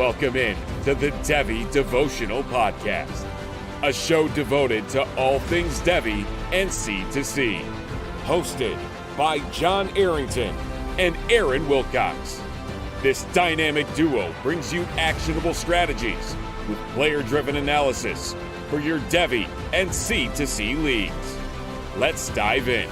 Welcome in to the Devy Devotional Podcast, a show devoted to all things Devy and C2C. Hosted by John Arrington and Aaron Wilcox. This dynamic duo brings you actionable strategies with player-driven analysis for your Devy and C2C leagues. Let's dive in.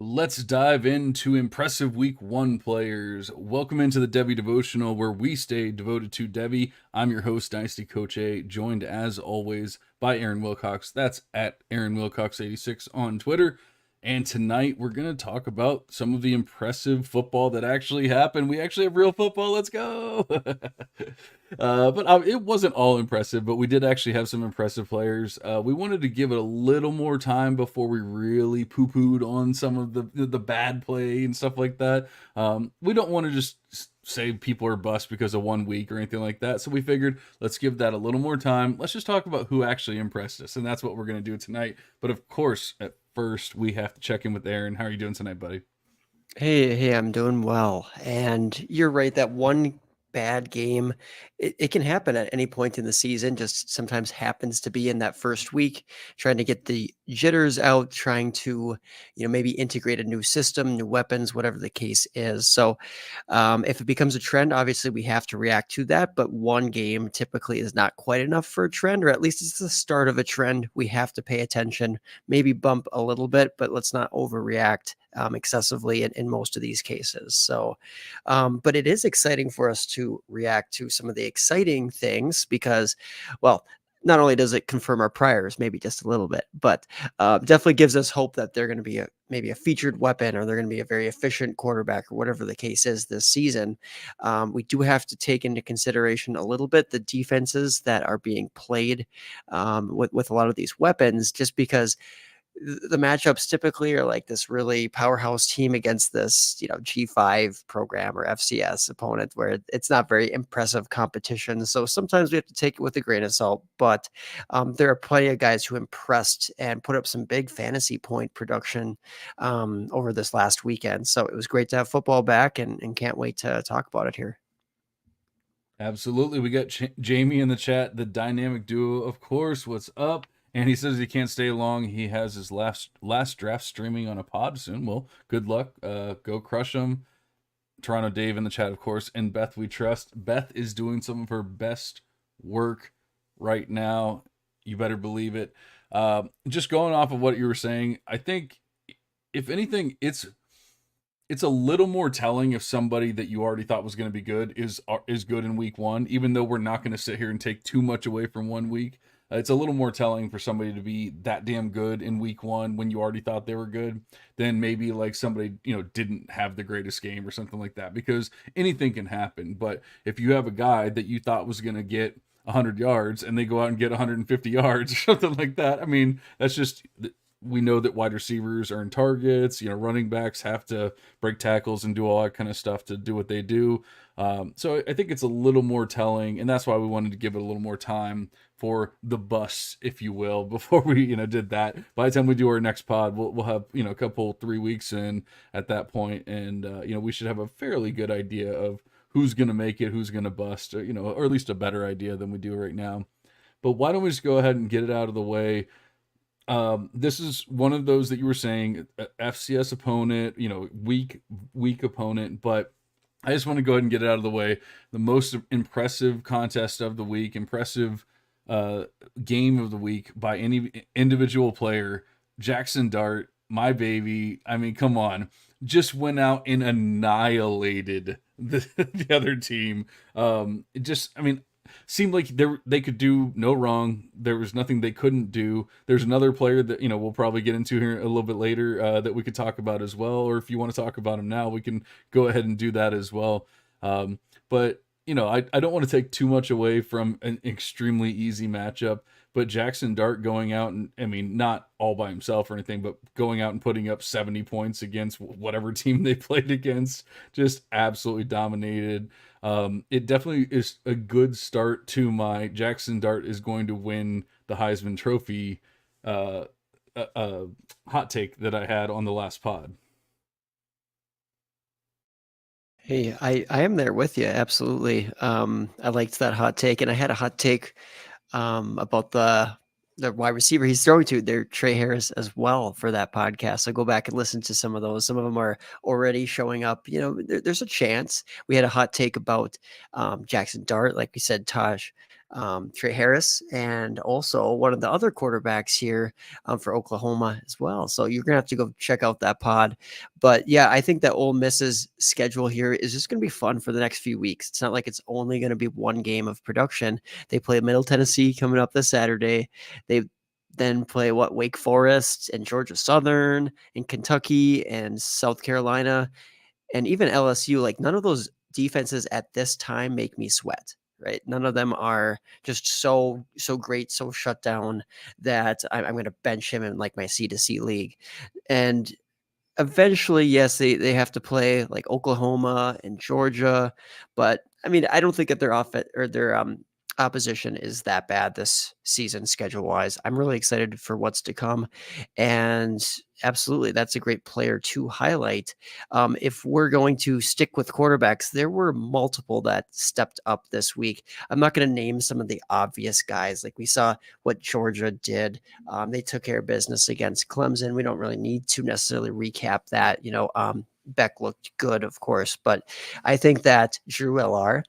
Let's dive into impressive week one players. Welcome into the Devy Devotional, where we stay devoted to Devy. I'm your host, Dynasty Coach A, joined as always by Aaron Wilcox. That's at Aaron Wilcox86 on Twitter. And tonight we're going to talk about some of the impressive football that actually happened. We actually have real football. Let's go. But it wasn't all impressive, but we did actually have some impressive players. We wanted to give it a little more time before we really poo-pooed on some of the bad play and stuff like that. We don't want to just say people are bust because of 1 week or anything like that. So we figured, let's give that a little more time. Let's just talk about who actually impressed us. And that's what we're going to do tonight. But of course, at first, we have to check in with Aaron. How are you doing tonight, buddy? Hey, I'm doing well. And you're right, that one bad game, it can happen at any point in the season, just sometimes happens to be in that first week, trying to get the jitters out, trying to, maybe integrate a new system, new weapons, whatever the case is. So if it becomes a trend, obviously we have to react to that, but one game typically is not quite enough for a trend, or at least it's the start of a trend. We have to pay attention, maybe bump a little bit, but let's not overreact excessively in most of these cases. So, but it is exciting for us to react to some of the exciting things because, well, not only does it confirm our priors, maybe just a little bit, but definitely gives us hope that they're going to be maybe a featured weapon, or they're going to be a very efficient quarterback, or whatever the case is this season. We do have to take into consideration a little bit the defenses that are being played with a lot of these weapons, just because the matchups typically are like this really powerhouse team against this, G5 program or FCS opponent, where it's not very impressive competition. So sometimes we have to take it with a grain of salt, but there are plenty of guys who impressed and put up some big fantasy point production over this last weekend. So it was great to have football back, and can't wait to talk about it here. Absolutely. We got Jamie in the chat, the dynamic duo, of course. What's up? And he says he can't stay long. He has his last draft streaming on a pod soon. Well, good luck. Go crush him. Toronto Dave in the chat, of course. And Beth, we trust. Beth is doing some of her best work right now. You better believe it. Just going off of what you were saying, I think, if anything, it's a little more telling if somebody that you already thought was going to be good is good in week one, even though we're not going to sit here and take too much away from 1 week. It's a little more telling for somebody to be that damn good in week one when you already thought they were good than maybe like somebody, didn't have the greatest game or something like that, because anything can happen. But if you have a guy that you thought was going to get 100 yards and they go out and get 150 yards or something like that, I mean, that's just, we know that wide receivers earn targets, running backs have to break tackles and do all that kind of stuff to do what they do. So I think it's a little more telling, and that's why we wanted to give it a little more time for the bus, if you will, before we, did that. By the time we do our next pod, we'll have, a couple 3 weeks in at that point, and we should have a fairly good idea of who's going to make it, who's going to bust, or at least a better idea than we do right now. But why don't we just go ahead and get it out of the way? This is one of those that you were saying, FCS opponent, weak opponent, but I just want to go ahead and get it out of the way. The most impressive contest of the week, impressive game of the week by any individual player, Jackson Dart, my baby. I mean, come on, just went out and annihilated the other team. Seemed like they could do no wrong. There was nothing they couldn't do. There's another player that, we'll probably get into here a little bit later that we could talk about as well. Or if you want to talk about him now, we can go ahead and do that as well. But I don't want to take too much away from an extremely easy matchup. But Jackson Dart going out and, not all by himself or anything, but going out and putting up 70 points against whatever team they played against, just absolutely dominated. It definitely is a good start to my Jackson Dart is going to win the Heisman Trophy hot take that I had on the last pod. Hey, I am there with you. Absolutely. I liked that hot take, and I had a hot take about the wide receiver he's throwing to. They're Trey Harris as well for that podcast. So go back and listen to some of those. Some of them are already showing up. There's a chance. We had a hot take about Jackson Dart, like we said, Taj. Trey Harris, and also one of the other quarterbacks here for Oklahoma as well. So you're gonna have to go check out that pod. But yeah, I think that Ole Miss's schedule here is just gonna be fun for the next few weeks. It's not like it's only gonna be one game of production. They play Middle Tennessee coming up this Saturday. They then play Wake Forest and Georgia Southern and Kentucky and South Carolina and even LSU. Like none of those defenses at this time make me sweat. Right, none of them are just so great, so shut down that I'm going to bench him in like my C2C league. And eventually, yes, they have to play like Oklahoma and Georgia, but I mean, I don't think that their opposition is that bad this season schedule wise. I'm really excited for what's to come, and absolutely, that's a great player to highlight. If we're going to stick with quarterbacks, there were multiple that stepped up this week. I'm not going to name some of the obvious guys, like we saw what Georgia did. They took care of business against Clemson. We don't really need to necessarily recap that. Beck looked good, of course, but I think that Drew LR,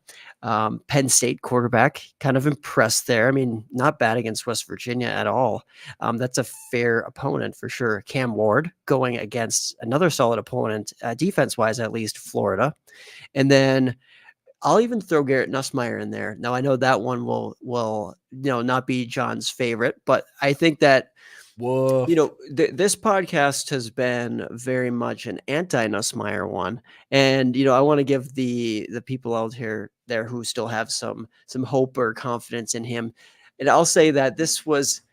Penn State quarterback, kind of impressed there. I mean, not bad against West Virginia at all. That's a fair opponent for sure. Cam Ward going against another solid opponent, defense wise, at least Florida. And then I'll even throw Garrett Nussmeier in there. Now I know that one will not be John's favorite, but I think that Woof. this podcast has been very much an anti-Nussmeier one, and I want to give the people out here there who still have some hope or confidence in him, and I'll say that this was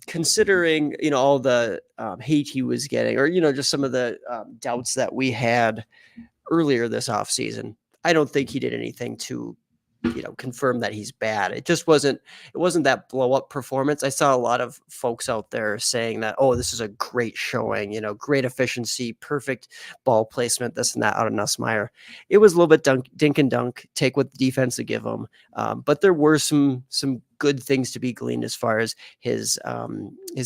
considering all the hate he was getting, or just some of the doubts that we had earlier this offseason. I don't think he did anything to confirm that he's bad. It wasn't that blow up performance. I saw a lot of folks out there saying that, oh, this is a great showing, great efficiency, perfect ball placement, this and that out of Nussmeier. It was a little bit dink and dunk, take what the defense would give him. But there were some good things to be gleaned as far as his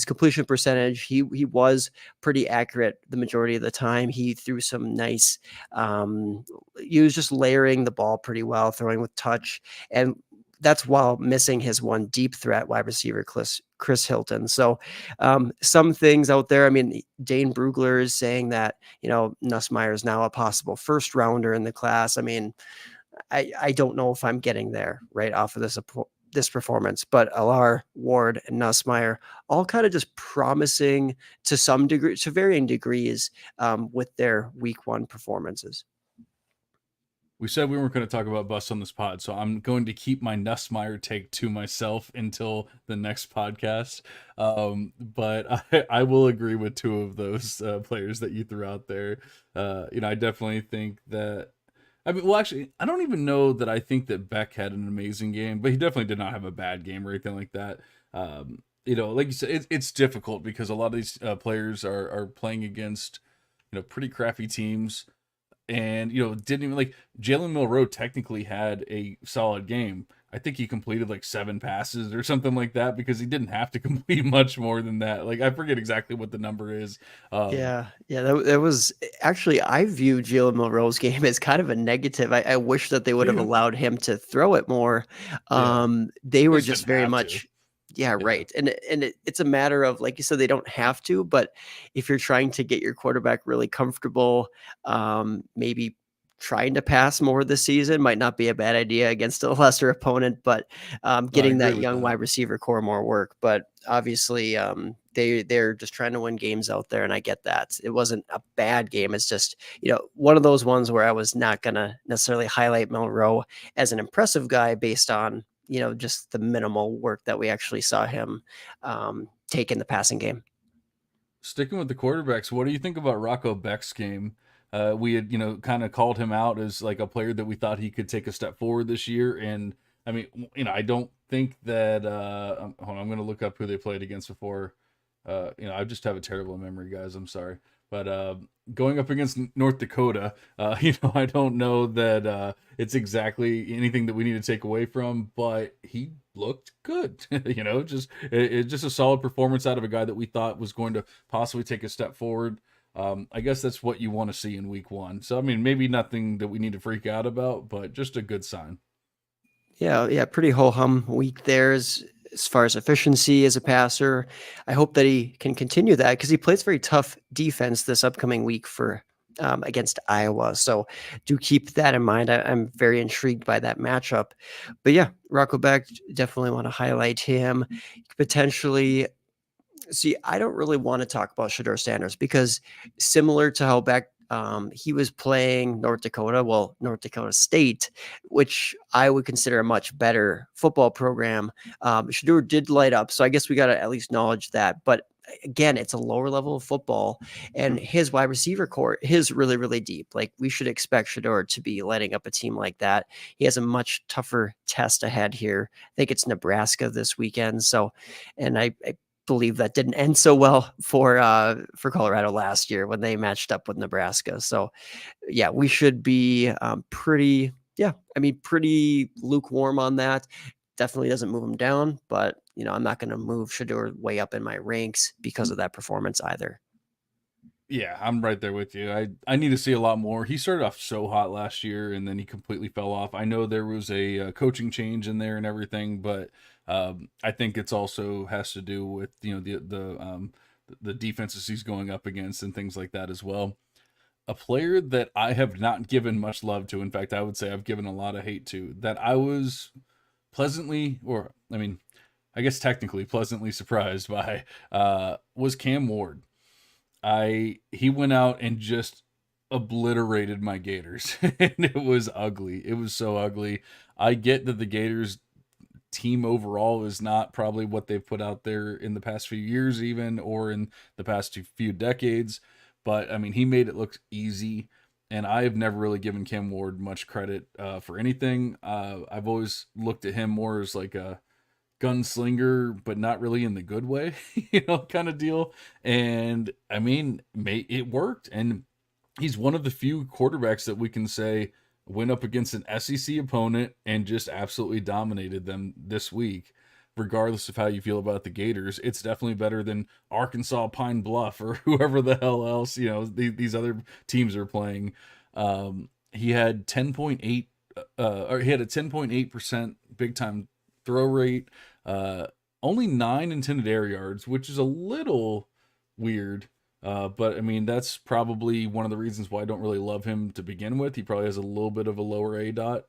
completion percentage. He was pretty accurate the majority of the time. He threw some nice he was just layering the ball pretty well, throwing with touch, and that's while missing his one deep threat wide receiver, Chris Hilton. So some things out there. I mean, Dane Brugler is saying that Nussmeier is now a possible first rounder in the class. I mean, I don't know if I'm getting there right off of this performance, but LR, Ward, and Nussmeier all kind of just promising to some degree, to varying degrees, with their week one performances. We said we weren't going to talk about busts on this pod, so I'm going to keep my Nussmeier take to myself until the next podcast. But I will agree with two of those players that you threw out there. I definitely think that. I mean, well, actually, I don't even know that I think that Beck had an amazing game, but he definitely did not have a bad game or anything like that. Like you said, it's difficult because a lot of these players are playing against pretty crappy teams. And didn't even like Jalen Milroe technically had a solid game. I think he completed like 7 passes or something like that because he didn't have to complete much more than that. Like I forget exactly what the number is. Yeah, that was actually, I view Jalen Milroe's game as kind of a negative. I wish that they would have Yeah. allowed him to throw it more. Yeah. They were They just just didn't very have to. much, yeah, Yeah. right. And it's a matter of, like you said, they don't have to, but if you're trying to get your quarterback really comfortable, maybe trying to pass more this season might not be a bad idea against a lesser opponent, but No, I getting agree that with young that. wide receiver core more work. But obviously, they're just trying to win games out there, and I get that. It wasn't a bad game. It's just one of those ones where I was not gonna necessarily highlight Monroe as an impressive guy based on just the minimal work that we actually saw him take in the passing game. Sticking with the quarterbacks, what do you think about Rocco Beck's game? We had, kind of called him out as like a player that we thought he could take a step forward this year. And I mean, I don't think that, hold on, I'm going to look up who they played against before. I just have a terrible memory, guys. I'm sorry. But going up against North Dakota, I don't know that it's exactly anything that we need to take away from, but he looked good. It's just a solid performance out of a guy that we thought was going to possibly take a step forward. I guess that's what you want to see in week 1. So, I mean, maybe nothing that we need to freak out about, but just a good sign. Yeah, pretty ho-hum week there as far as efficiency as a passer. I hope that he can continue that because he plays very tough defense this upcoming week for against Iowa. So do keep that in mind. I'm very intrigued by that matchup. But yeah, Rocco Beck, definitely want to highlight him. Potentially see, I don't really want to talk about Shador Sanders because similar to how back he was playing North Dakota, well, North Dakota State, which I would consider a much better football program. Shador did light up, so I guess we got to at least acknowledge that. But again, it's a lower level of football, and his wide receiver core is really, really deep. Like we should expect Shador to be lighting up a team like that. He has a much tougher test ahead here. I think it's Nebraska this weekend. So, and I believe that didn't end so well for Colorado last year when they matched up with Nebraska. So yeah, we should be pretty lukewarm on that. Definitely doesn't move him down, but I'm not going to move Shador way up in my ranks because of that performance either. Yeah, I'm right there with you. I need to see a lot more. He started off so hot last year, and then he completely fell off. I know there was a coaching change in there and everything, but I think it's also has to do with the defenses he's going up against and things like that as well. A player that I have not given much love to, in fact, I would say I've given a lot of hate to, that I was pleasantly, or I mean, I guess technically pleasantly surprised by, was Cam Ward. He went out and just obliterated my Gators. And it was ugly. It was so ugly. I get that the Gators team overall is not probably what they've put out there in the past few years even, or in the past few decades, but I mean, he made it look easy. And I have never really given Cam Ward much credit for anything. I've always looked at him more as like a gunslinger, but not really in the good way, kind of deal. And I mean, it worked. And he's one of the few quarterbacks that we can say went up against an SEC opponent and just absolutely dominated them this week. Regardless of how you feel about the Gators, it's definitely better than Arkansas Pine Bluff or whoever the hell else these other teams are playing. He had 10.8, or he had a 10.8% big time throw rate, only 9 intended air yards, which is a little weird. But I mean, that's probably one of the reasons why I don't really love him to begin with. He probably has a little bit of a lower A dot.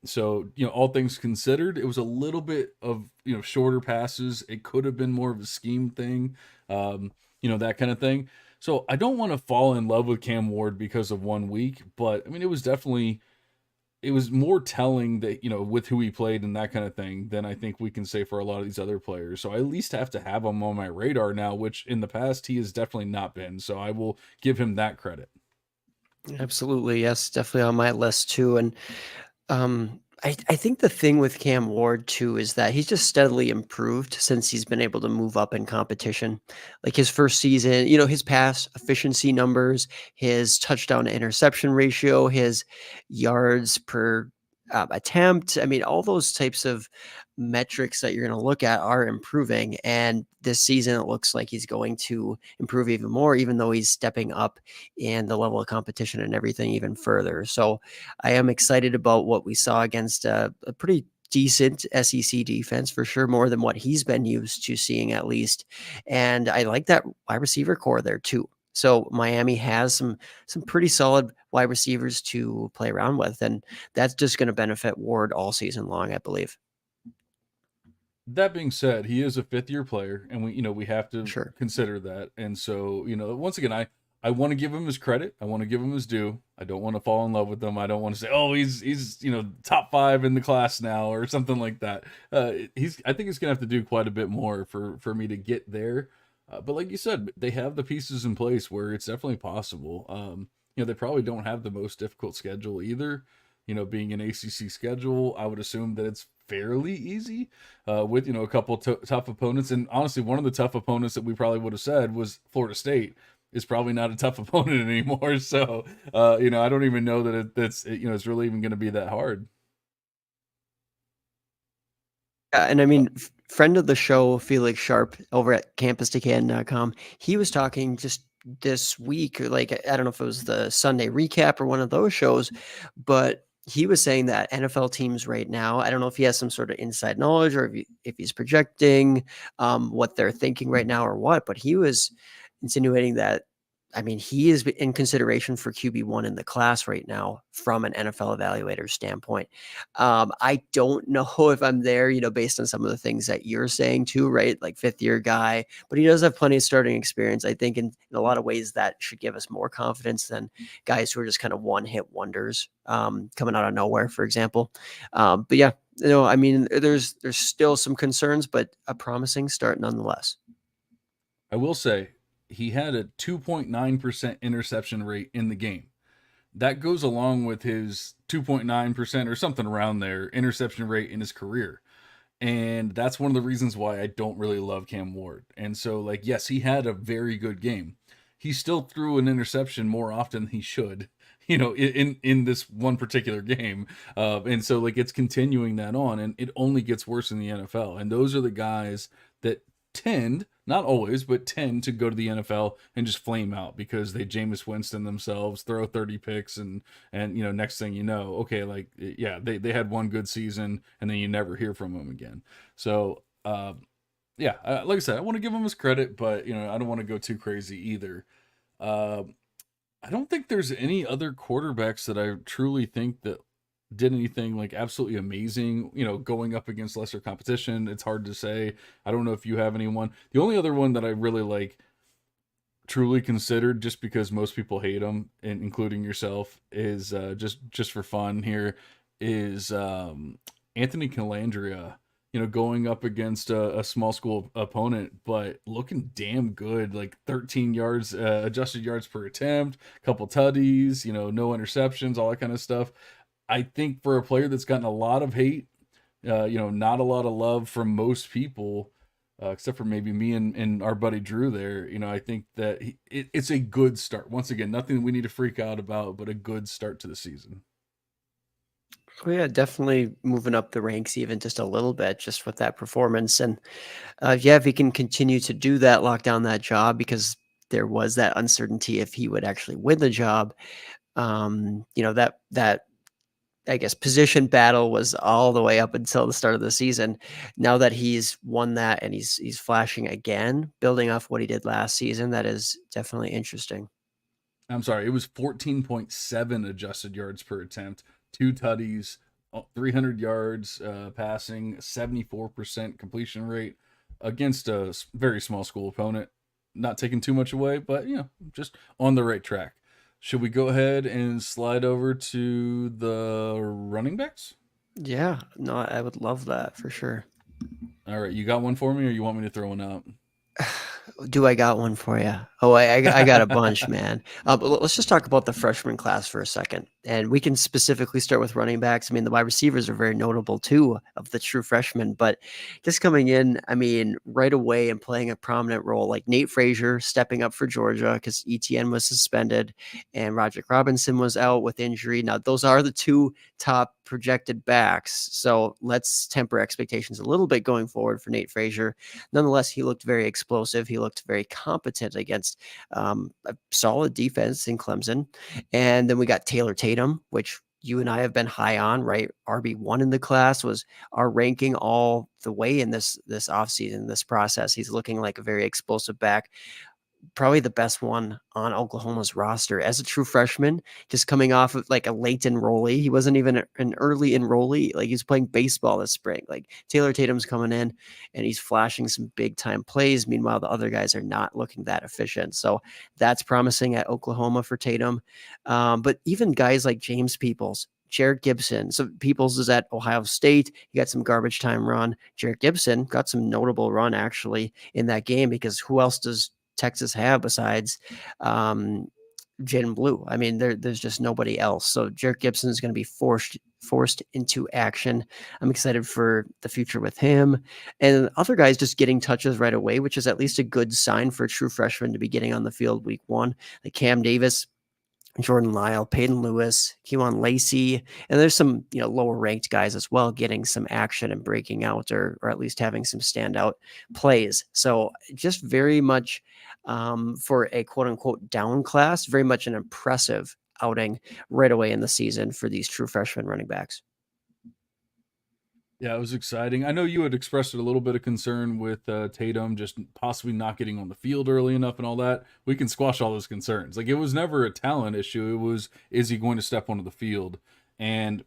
So, all things considered, it was a little bit of, shorter passes. It could have been more of a scheme thing, that kind of thing. So I don't want to fall in love with Cam Ward because of 1 week, but I mean, it was more telling that, with who he played and that kind of thing than I think we can say for a lot of these other players. So I at least have to have him on my radar now, which in the past he has definitely not been. So I will give him that credit. Absolutely. Yes, definitely on my list too. And I think the thing with Cam Ward too is that he's just steadily improved since he's been able to move up in competition. Like his first season, his pass efficiency numbers, his touchdown to interception ratio, his yards per attempt. I mean, all those types of metrics that you're going to look at are improving. And this season, it looks like he's going to improve even more, even though he's stepping up in the level of competition and everything even further. So I am excited about what we saw against a pretty decent SEC defense for sure, more than what he's been used to seeing at least. And I like that wide receiver core there too. So Miami has some pretty solid wide receivers to play around with, and that's just going to benefit Ward all season long, I believe. That being said, he is a 5th-year player, and we have to Sure. consider that. And so, once again, I want to give him his credit. I want to give him his due. I don't want to fall in love with him. I don't want to say, oh, he's top 5 in the class now or something like that. I think he's gonna have to do quite a bit more for me to get there. But like you said, they have the pieces in place where it's definitely possible. They probably don't have the most difficult schedule either. Being an ACC schedule, I would assume that it's fairly easy with, a couple tough opponents. And honestly, one of the tough opponents that we probably would have said was Florida State. is probably not a tough opponent anymore. So, I don't even know that it's really even going to be that hard. Yeah, and I mean, friend of the show, Felix Sharp over at campusdecan.com, he was talking just this week, or like, I don't know if it was the Sunday recap or one of those shows, but he was saying that NFL teams right now, I don't know if he has some sort of inside knowledge or if he's projecting what they're thinking right now or what, but he was insinuating that, I mean, he is in consideration for QB1 in the class right now from an NFL evaluator standpoint. I don't know if I'm there, based on some of the things that you're saying too, right? Like fifth year guy, but he does have plenty of starting experience. I think in a lot of ways that should give us more confidence than guys who are just kind of one hit wonders coming out of nowhere, for example. But yeah, I mean, there's still some concerns, but a promising start nonetheless. I will say he had a 2.9% interception rate in the game. That goes along with his 2.9% or something around there interception rate in his career. And that's one of the reasons why I don't really love Cam Ward. And so, like, yes, he had a very good game. He still threw an interception more often than he should, in this one particular game. And so, like, it's continuing that on, and it only gets worse in the NFL. And those are the guys that tend, not always, but tend to go to the NFL and just flame out because they Jameis Winston themselves, throw 30 picks, and next thing you know, okay, like, yeah, they had one good season, and then you never hear from them again. So, yeah, like I said, I want to give him his credit, but I don't want to go too crazy either. I don't think there's any other quarterbacks that I truly think that did anything like absolutely amazing, going up against lesser competition. It's hard to say. I don't know if you have anyone. The only other one that I really like truly considered, just because most people hate him, and including yourself, is just for fun here, is Anthony Calandria. Going up against a small school opponent, but looking damn good. Like 13 yards, adjusted yards per attempt, couple tutties, no interceptions, all that kind of stuff. I think for a player that's gotten a lot of hate, not a lot of love from most people, except for maybe me and our buddy Drew there, I think that it's a good start. Once again, nothing we need to freak out about, but a good start to the season. Oh yeah, definitely moving up the ranks even just a little bit, just with that performance. And yeah, if he can continue to do that, lock down that job, because there was that uncertainty if he would actually win the job. That I guess position battle was all the way up until the start of the season. Now that he's won that and he's flashing again, building off what he did last season, that is definitely interesting. I'm sorry, it was 14.7 adjusted yards per attempt, two tutties, 300 yards passing, 74% completion rate against a very small school opponent. Not taking too much away, but just on the right track. Should we go ahead and slide over to the running backs? Yeah, no, I would love that for sure. All right, you got one for me, or you want me to throw one out? Do I got one for you? Oh, I got a bunch, man. But let's just talk about the freshman class for a second, and we can specifically start with running backs. I mean, the wide receivers are very notable too of the true freshmen, but just coming in, I mean, right away and playing a prominent role, like Nate Frazier stepping up for Georgia because ETN was suspended and Roderick Robinson was out with injury. Now, those are the two top projected backs, so let's temper expectations a little bit going forward for Nate Frazier. Nonetheless, he looked very explosive. He looked very competent against a solid defense in Clemson. And then we got Taylor Tatum, which you and I have been high on, right? RB1 in the class was our ranking all the way in this offseason, this process. He's looking like a very explosive back. Probably the best one on Oklahoma's roster as a true freshman, just coming off of like a late enrollee. He wasn't even an early enrollee. Like he's playing baseball this spring. Like Taylor Tatum's coming in and he's flashing some big time plays. Meanwhile, the other guys are not looking that efficient. So that's promising at Oklahoma for Tatum. But even guys like James Peoples, Jared Gibson. So Peoples is at Ohio State. He got some garbage time run. Jared Gibson got some notable run actually in that game, because who else does Texas have besides Jaden Blue? I mean, there's just nobody else. So Jared Gibson is going to be forced into action. I'm excited for the future with him. And other guys just getting touches right away, which is at least a good sign for a true freshman to be getting on the field week one. Like Cam Davis, Jordan Lyle, Peyton Lewis, Kewan Lacey, and there's some lower ranked guys as well getting some action and breaking out, or at least having some standout plays. So just very much for a quote unquote down class, very much an impressive outing right away in the season for these true freshman running backs. Yeah, it was exciting. I know you had expressed a little bit of concern with Tatum just possibly not getting on the field early enough and all that. We can squash all those concerns. Like, it was never a talent issue. It was, is he going to step onto the field? And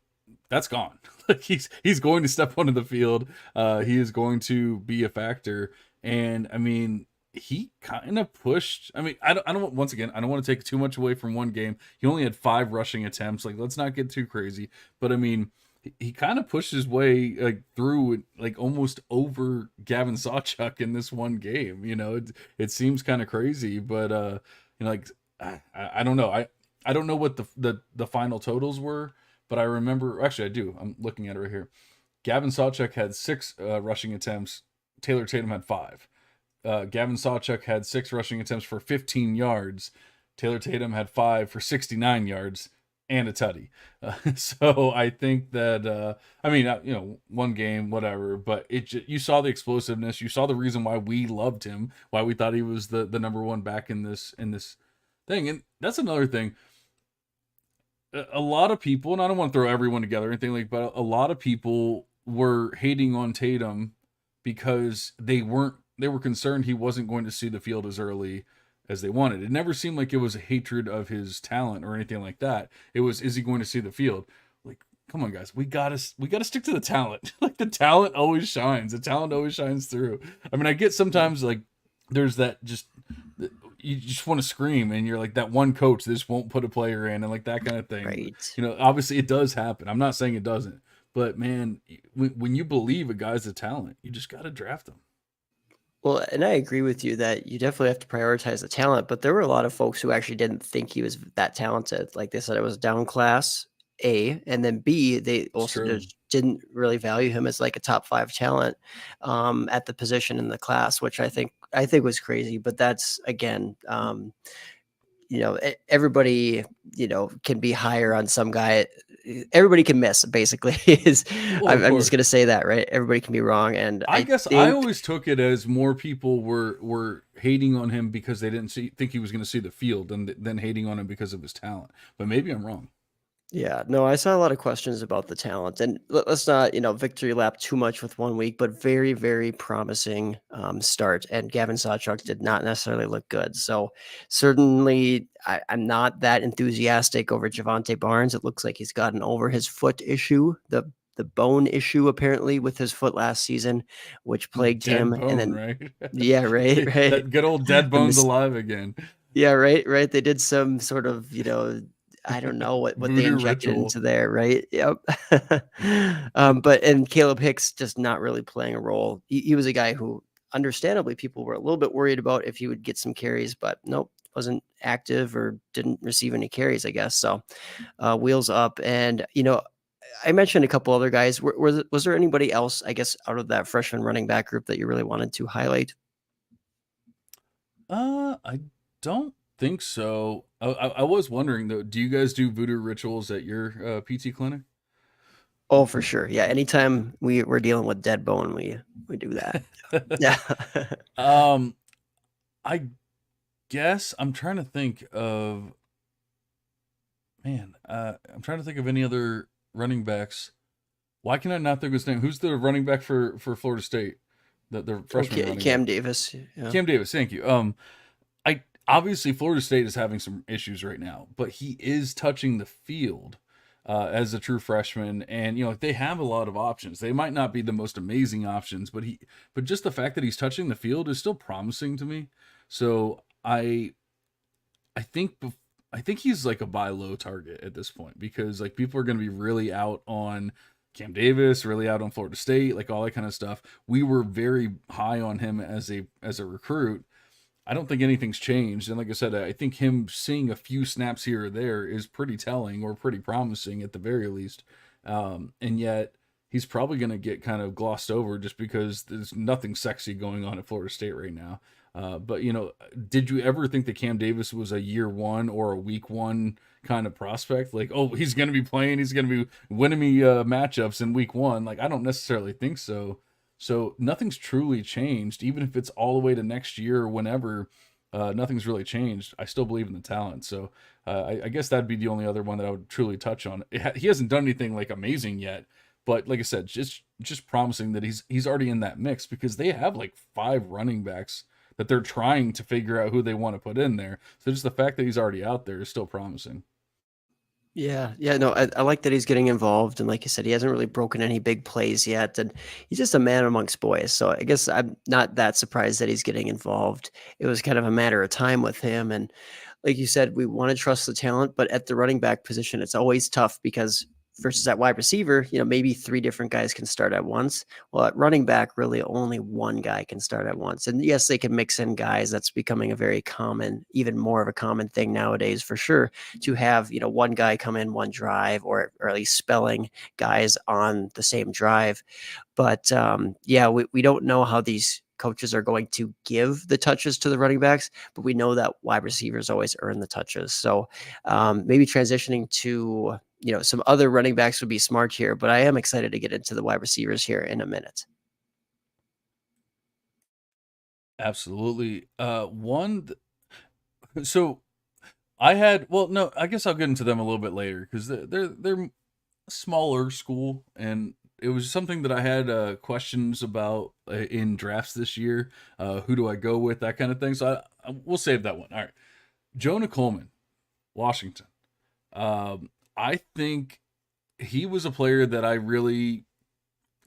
that's gone. Like, he's going to step onto the field. He is going to be a factor. And I mean, he kind of pushed. I mean, I don't once again, I don't want to take too much away from one game. He only had 5 rushing attempts. Like, let's not get too crazy. But I mean, he kind of pushed his way through, like, almost over Gavin Sawchuk in this one game. It seems kind of crazy, but like, I don't know. I don't know what the final totals were, but I remember, actually I do. I'm looking at it right here. Gavin Sawchuk had 6 rushing attempts. Taylor Tatum had 5. Gavin Sawchuk had 6 rushing attempts for 15 yards. Taylor Tatum had 5 for 69 yards. And a tutty. So I think that, I mean, one game, whatever, but you saw the explosiveness. You saw the reason why we loved him, why we thought he was the number one back in this thing. And that's another thing. A lot of people, and I don't want to throw everyone together or anything but a lot of people were hating on Tatum because they were concerned he wasn't going to see the field as early as they wanted. It never seemed like it was a hatred of his talent or anything like that. It was, is he going to see the field? Like, come on, guys, we gotta stick to the talent. Like, the talent always shines. The talent always shines through. I mean, I get sometimes, like, there's that you just want to scream, and you're like, that one coach that just won't put a player in, and like that kind of thing. Right. Obviously it does happen. I'm not saying it doesn't, but man, when you believe a guy's a talent, you just got to draft him. Well, and I agree with you that you definitely have to prioritize the talent, but there were a lot of folks who actually didn't think he was that talented. Like, they said it was down class, A, and then B, they also just didn't really value him as like a top 5 talent at the position in the class, which I think was crazy. But that's, again, everybody, can be higher on some guy. Everybody can miss, basically. I'm just going to say that, right? Everybody can be wrong. And I guess I always took it as more people were hating on him because they didn't think he was going to see the field than hating on him because of his talent. But maybe I'm wrong. Yeah, no, I saw a lot of questions about the talent, and let's not, victory lap too much with 1 week, but very, very promising start. And Gavin Sawchuk did not necessarily look good. So certainly I'm not that enthusiastic over Javonte Barnes. It looks like he's gotten over his foot issue, the bone issue apparently with his foot last season, which plagued him. Bone, and then, right? Yeah, right. That good old dead bones alive again. Yeah, right. They did some sort of, I don't know what they injected into there, right? Yep. And Caleb Hicks just not really playing a role. He was a guy who, understandably, people were a little bit worried about if he would get some carries, but nope, wasn't active or didn't receive any carries, I guess. So wheels up. And, I mentioned a couple other guys. Was there anybody else, I guess, out of that freshman running back group that you really wanted to highlight? I don't think so. I was wondering though, do you guys do voodoo rituals at your PT clinic? Oh, for sure. Yeah. Anytime we're dealing with dead bone, we do that. Yeah. I guess I'm trying to think of I'm trying to think of any other running backs. Why can I not think of his name? Who's the running back for Florida State? The freshman running Cam back? Davis. Yeah. Cam Davis, thank you. Obviously Florida State is having some issues right now, but he is touching the field as a true freshman, and they have a lot of options. They might not be the most amazing options, but just the fact that he's touching the field is still promising to me. So I think he's like a buy low target at this point, because like people are going to be really out on Cam Davis, really out on Florida State, like all that kind of stuff. We were very high on him as a recruit. I don't think anything's changed. And like I said, I think him seeing a few snaps here or there is pretty telling, or pretty promising at the very least. And yet he's probably going to get kind of glossed over just because there's nothing sexy going on at Florida State right now. But did you ever think that Cam Davis was a year one or a week one kind of prospect? Like, oh, he's going to be playing, he's going to be winning me matchups in week one. Like, I don't necessarily think so. So nothing's truly changed, even if it's all the way to next year or whenever. Nothing's really changed. I still believe in the talent. So I guess that'd be the only other one that I would truly touch on. He hasn't done anything like amazing yet, but like I said, just promising that he's already in that mix, because they have like 5 running backs that they're trying to figure out who they want to put in there. So just the fact that he's already out there is still promising. Yeah, no, I like that he's getting involved, and like you said, he hasn't really broken any big plays yet, and he's just a man amongst boys. So I guess I'm not that surprised that he's getting involved. It was kind of a matter of time with him, and like you said, we want to trust the talent, but at the running back position, it's always tough because versus at wide receiver, maybe 3 different guys can start at once. Well, at running back, really only one guy can start at once. And yes, they can mix in guys. That's becoming a very common, even more of a common thing nowadays for sure, to have, one guy come in one drive, or at least spelling guys on the same drive. But yeah, we don't know how these coaches are going to give the touches to the running backs, but we know that wide receivers always earn the touches. So maybe transitioning to some other running backs would be smart here. But I am excited to get into the wide receivers here in a minute. Absolutely. So I had, well, no, I guess I'll get into them a little bit later, because they're smaller school, and it was something that I had questions about in drafts this year. Who do I go with, that kind of thing. So we'll save that one. All right, Jonah Coleman, Washington. I think he was a player that I really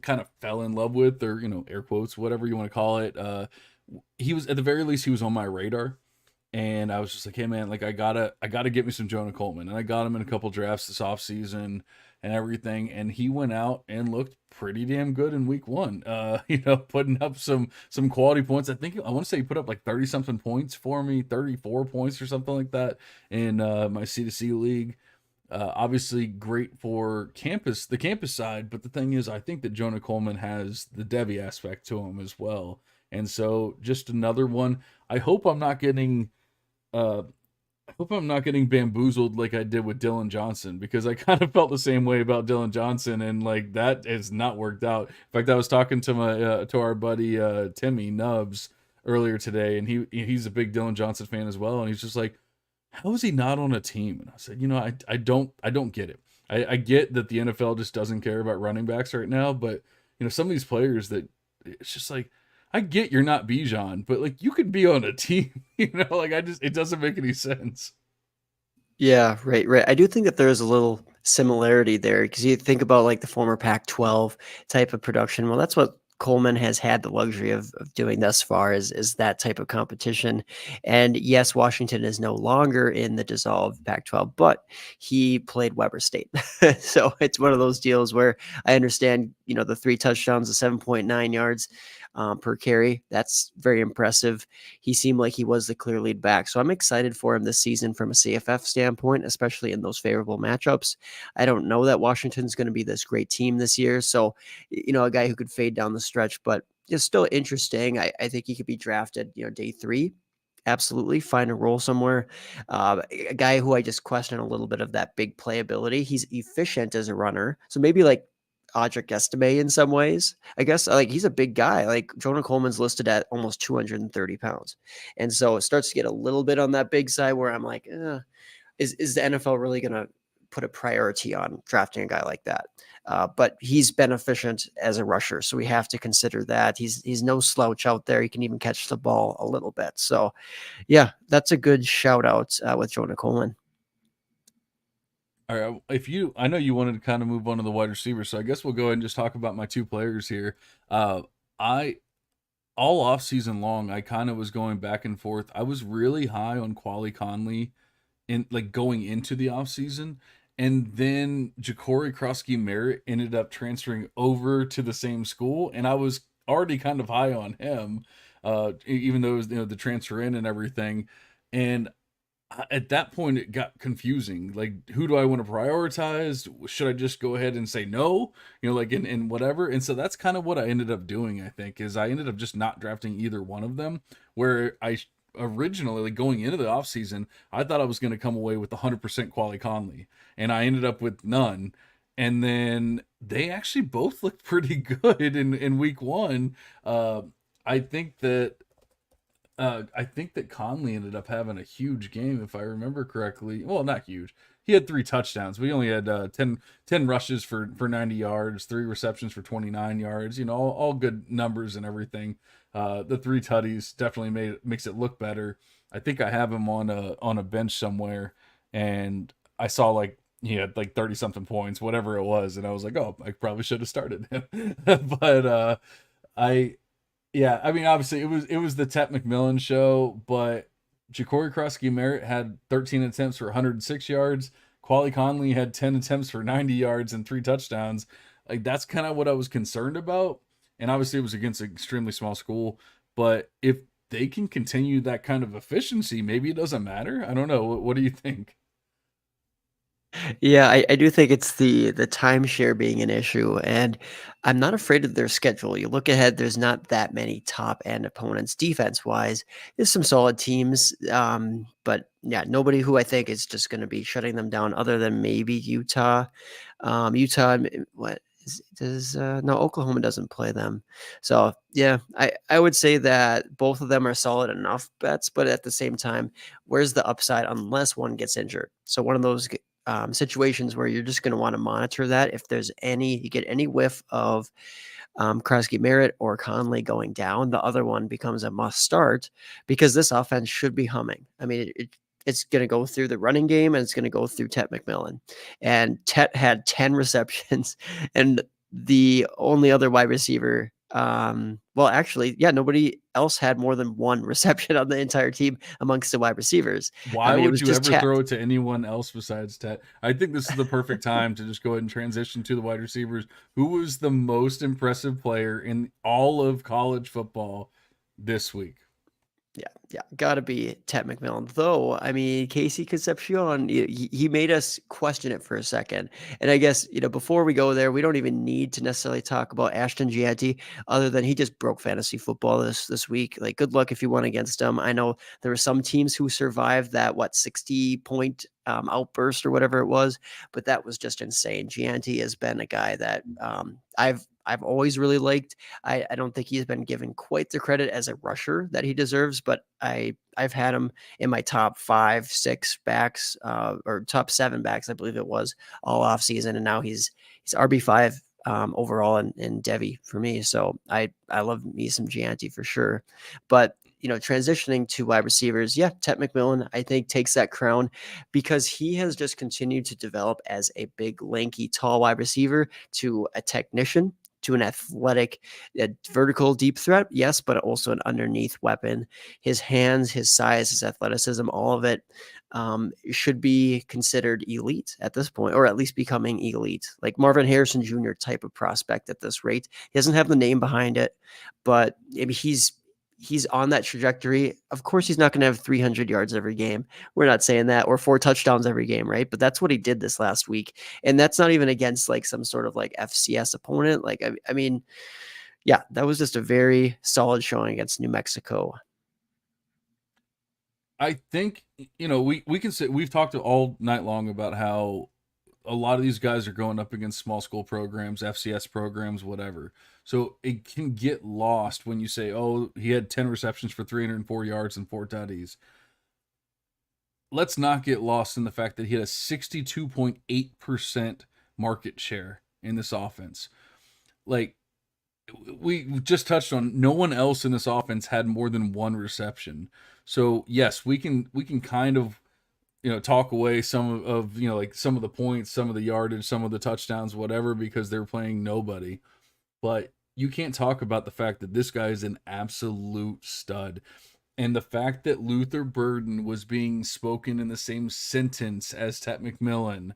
kind of fell in love with, or air quotes, whatever you want to call it. He was, at the very least, he was on my radar. And I was just like, hey man, like I gotta get me some Jonah Coleman. And I got him in a couple drafts this offseason and everything. And he went out and looked pretty damn good in week one. Putting up some quality points. I want to say he put up like 30 something points for me, 34 points or something like that in my C2C league. Obviously great for the campus side, but the thing is, I think that Jonah Coleman has the Devy aspect to him as well. And so just another one. I hope I'm not getting bamboozled like I did with Dylan Johnson, because I kind of felt the same way about Dylan Johnson, and like that has not worked out. In fact, I was talking to our buddy Timmy Nubbs earlier today, and he's a big Dylan Johnson fan as well, and he's just like, how is he not on a team? And I said, I don't get it. I get that the NFL just doesn't care about running backs right now, but some of these players that it's just like, I get you're not Bijan, but like you could be on a team, like it doesn't make any sense. Yeah, right. I do think that there's a little similarity there, because you think about like the former Pac-12 type of production. Well, that's what Coleman has had the luxury of doing thus far, is that type of competition. And yes, Washington is no longer in the dissolved Pac-12, but he played Weber State. So it's one of those deals where I understand, the 3 touchdowns, the 7.9 yards per carry. That's very impressive. He seemed like he was the clear lead back. So I'm excited for him this season from a CFF standpoint, especially in those favorable matchups. I don't know that Washington's going to be this great team this year. So, a guy who could fade down the stretch, but it's still interesting. I think he could be drafted, day 3. Absolutely find a role somewhere. A guy who I just question a little bit of that big playability. He's efficient as a runner. So maybe like Audric Estime in some ways. I guess like he's a big guy. Like Jonah Coleman's listed at almost 230 pounds. And so it starts to get a little bit on that big side where I'm like, is the NFL really going to put a priority on drafting a guy like that? But he's been efficient as a rusher, so we have to consider that. He's no slouch out there. He can even catch the ball a little bit. So, yeah, that's a good shout out with Jonah Coleman. All right, I know you wanted to kind of move on to the wide receiver, so I guess we'll go ahead and just talk about my 2 players here. I all off season long, I kind of was going back and forth. I was really high on Quali Conley in like going into the off season, and then Ja'Cory Krosky Merritt ended up transferring over to the same school, and I was already kind of high on him, even though it was the transfer in and everything. And at that point it got confusing. Like, who do I want to prioritize? Should I just go ahead and say no? Like in whatever. And so that's kind of what I ended up doing, I think, is I ended up just not drafting either one of them, where I originally, like, going into the offseason, I thought I was going to come away with 100% Quali Conley, and I ended up with none. And then they actually both looked pretty good in week one. Uh, I think that Conley ended up having a huge game, if I remember correctly. Well, not huge. He had 3 touchdowns. We only had 10 rushes for 90 yards, 3 receptions for 29 yards. All good numbers and everything. The 3 tutties definitely makes it look better. I think I have him on a bench somewhere, and I saw like he had like 30 something points, whatever it was, and I was like, oh, I probably should have started him. But I yeah, I mean, obviously it was the Tet McMillan show, but Ja'Cory Krosky-Merritt had 13 attempts for 106 yards. Quali Conley had 10 attempts for 90 yards and 3 touchdowns. Like, that's kind of what I was concerned about. And obviously it was against an extremely small school, but if they can continue that kind of efficiency, maybe it doesn't matter. I don't know. What do you think? Yeah, I do think it's the timeshare being an issue, and I'm not afraid of their schedule. You look ahead, there's not that many top end opponents defense wise. There's some solid teams, but yeah, nobody who I think is just going to be shutting them down, other than maybe Utah. Utah, what is does no Oklahoma doesn't play them, so yeah, I would say that both of them are solid enough bets, but at the same time, where's the upside unless one gets injured? So one of those situations where you're just going to want to monitor that. If you get any whiff of Krosky Merritt or Conley going down, the other one becomes a must start because this offense should be humming. I mean, it's going to go through the running game and it's going to go through Tet McMillan. And Tet had 10 receptions, and the only other wide receiver, well, actually, yeah, nobody else had more than one reception on the entire team amongst the wide receivers. I Why mean, it would was you just ever Tet. throw it to anyone else besides Tet? I think this is the perfect time to just go ahead and transition to the wide receivers. Who was the most impressive player in all of college football this week? Yeah, gotta be Ted McMillan. Though, I mean, Casey Concepcion, he made us question it for a second. And I guess, before we go there, we don't even need to necessarily talk about Ashton Gianti, other than he just broke fantasy football this week. Like, good luck if you won against him. I know there were some teams who survived that, 60-point outburst or whatever it was, but that was just insane. Gianti has been a guy that I've always really liked. I don't think he's been given quite the credit as a rusher that he deserves, but I've had him in my top 5, 6 backs, or top 7 backs, I believe it was, all off season, and now he's RB5 overall in Devy for me. So I love me some Gianti for sure, but transitioning to wide receivers, yeah, Tet McMillan, I think, takes that crown because he has just continued to develop as a big, lanky, tall wide receiver to a technician, to an athletic, vertical deep threat, yes, but also an underneath weapon. His hands, his size, his athleticism, all of it should be considered elite at this point, or at least becoming elite, like Marvin Harrison Jr. type of prospect at this rate. He doesn't have the name behind it, but maybe he's on that trajectory. Of course, he's not going to have 300 yards every game. We're not saying that, or 4 touchdowns every game, right? But that's what he did this last week. And that's not even against like some sort of like FCS opponent. Like, I mean, yeah, that was just a very solid showing against New Mexico. I think, we can say we've talked all night long about how a lot of these guys are going up against small school programs, FCS programs, whatever. So it can get lost when you say, oh, he had 10 receptions for 304 yards and 4 tutties. Let's not get lost in the fact that he had a 62.8% market share in this offense. Like, we just touched on, no one else in this offense had more than 1 reception. So yes, we can kind of talk away some of like some of the points, some of the yardage, some of the touchdowns, whatever, because they're playing nobody. But you can't talk about the fact that this guy is an absolute stud. And the fact that Luther Burden was being spoken in the same sentence as Tet McMillan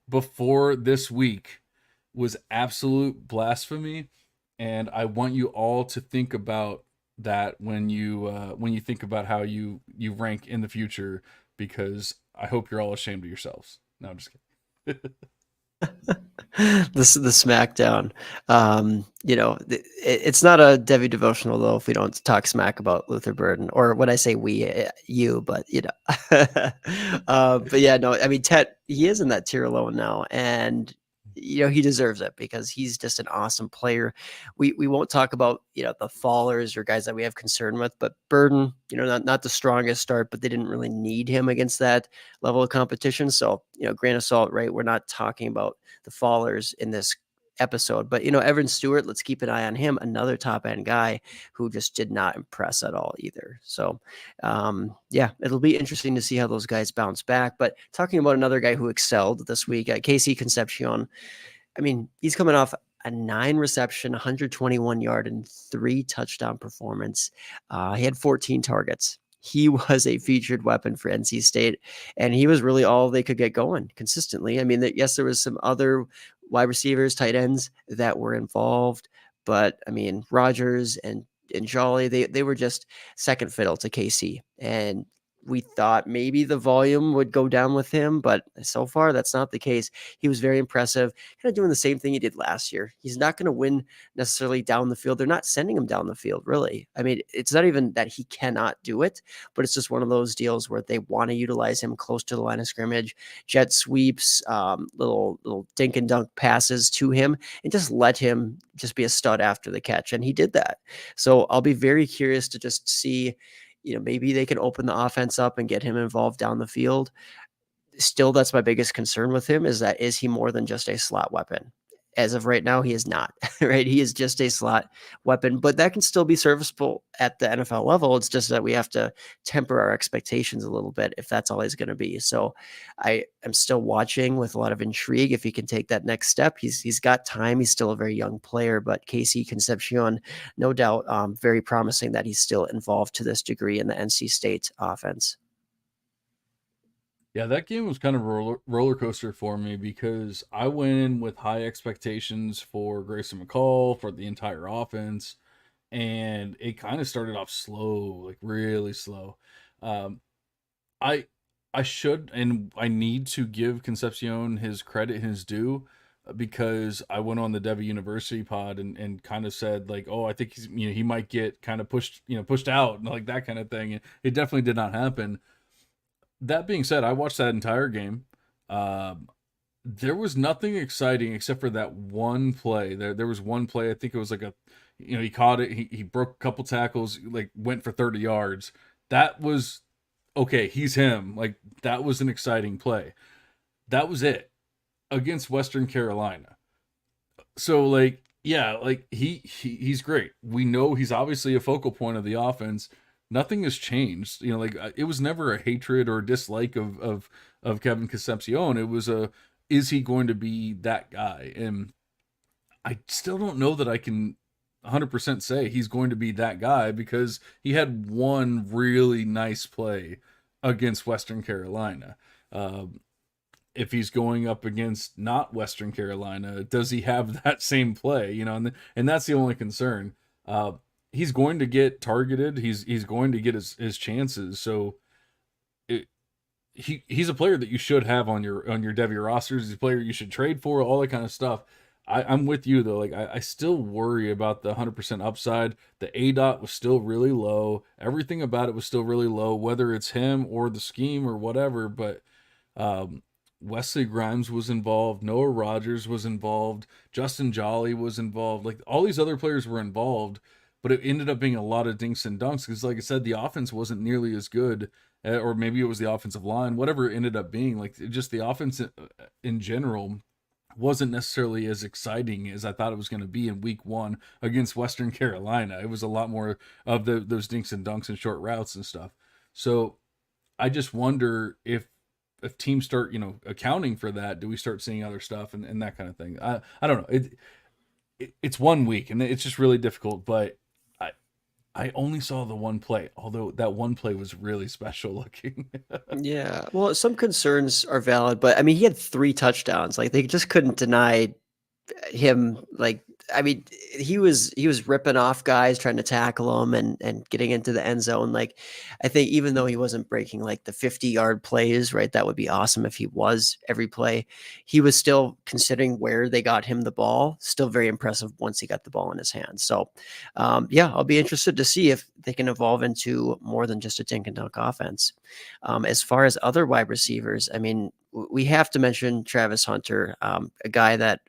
before this week was absolute blasphemy. And I want you all to think about that when you think about how you rank in the future, because I hope you're all ashamed of yourselves. No, I'm just kidding. The SmackDown. It's not a Devy devotional though if we don't talk smack about Luther Burden, or when I say we, you, but but yeah, no, I mean Ted, he is in that tier alone now, and he deserves it because he's just an awesome player. We won't talk about the fallers or guys that we have concern with, but Burden, not the strongest start, but they didn't really need him against that level of competition. So grain of salt, right? We're not talking about the fallers in this episode, but Evan Stewart, let's keep an eye on him, another top end guy who just did not impress at all either. So yeah, it'll be interesting to see how those guys bounce back. But talking about another guy who excelled this week, Casey Concepcion, I mean, he's coming off a 9 reception, 121 yard, and 3 touchdown performance. He had 14 targets. He was a featured weapon for NC State, and he was really all they could get going consistently. I mean, yes, there was some other wide receivers, tight ends that were involved, but I mean, Rogers and Jolly, they were just second fiddle to KC, and we thought maybe the volume would go down with him, but so far that's not the case. He was very impressive, kind of doing the same thing he did last year. He's not going to win necessarily down the field. They're not sending him down the field, really. I mean, it's not even that he cannot do it, but it's just one of those deals where they want to utilize him close to the line of scrimmage, jet sweeps, little dink and dunk passes to him, and just let him just be a stud after the catch. And he did that. So I'll be very curious to just see, maybe they can open the offense up and get him involved down the field. Still, that's my biggest concern with him is he more than just a slot weapon? As of right now, he is not, right? He is just a slot weapon, but that can still be serviceable at the NFL level. It's just that we have to temper our expectations a little bit if that's all he's going to be. So I am still watching with a lot of intrigue if he can take that next step. He's got time. He's still a very young player, but Casey Concepcion, no doubt, very promising that he's still involved to this degree in the NC State offense. Yeah, that game was kind of a roller coaster for me because I went in with high expectations for Grayson McCall, for the entire offense, and it kind of started off slow, like really slow. Um, I I should and I need to give Concepcion his credit, his due, because I went on the Devy University pod and kind of said like, oh, I think he might get kind of pushed out and like that kind of thing. And it definitely did not happen. That being said, I watched that entire game. Um, there was nothing exciting except for that one play. There was one play. I think it was like he caught it. He broke a couple tackles. Like went for 30 yards. That was okay. He's him. Like that was an exciting play. That was it against Western Carolina. So like yeah, like he's great. We know he's obviously a focal point of the offense. Nothing has changed. Like it was never a hatred or dislike of Kevin Concepcion. It was a is he going to be that guy? And I still don't know that I can 100% say he's going to be that guy because he had one really nice play against Western Carolina. Um, if he's going up against not Western Carolina, does he have that same play? And that's the only concern. He's going to get targeted. He's going to get his chances. So he's a player that you should have on your Devy rosters. He's a player you should trade for, all that kind of stuff. I'm with you though. Like I still worry about the 100% upside. The ADOT was still really low. Everything about it was still really low, whether it's him or the scheme or whatever. But Wesley Grimes was involved. Noah Rogers was involved. Justin Jolly was involved. Like all these other players were involved, but it ended up being a lot of dinks and dunks because, like I said, the offense wasn't nearly as good, or maybe it was the offensive line, whatever it ended up being. Like just the offense in general wasn't necessarily as exciting as I thought it was going to be in week 1 against Western Carolina. It was a lot more of those dinks and dunks and short routes and stuff. So I just wonder if teams start, accounting for that, do we start seeing other stuff and that kind of thing? I don't know. It's 1 week and it's just really difficult, but I only saw the one play, although that one play was really special looking. Yeah. Well, some concerns are valid, but I mean, he had 3 touchdowns. Like they just couldn't deny him like I mean, he was ripping off guys, trying to tackle them and getting into the end zone. Like, I think even though he wasn't breaking like the 50-yard plays, right? That would be awesome if he was every play. He was still, considering where they got him the ball, still very impressive once he got the ball in his hands. So, yeah, I'll be interested to see if they can evolve into more than just a dink and dunk offense. As far as other wide receivers, I mean, we have to mention Travis Hunter, a guy that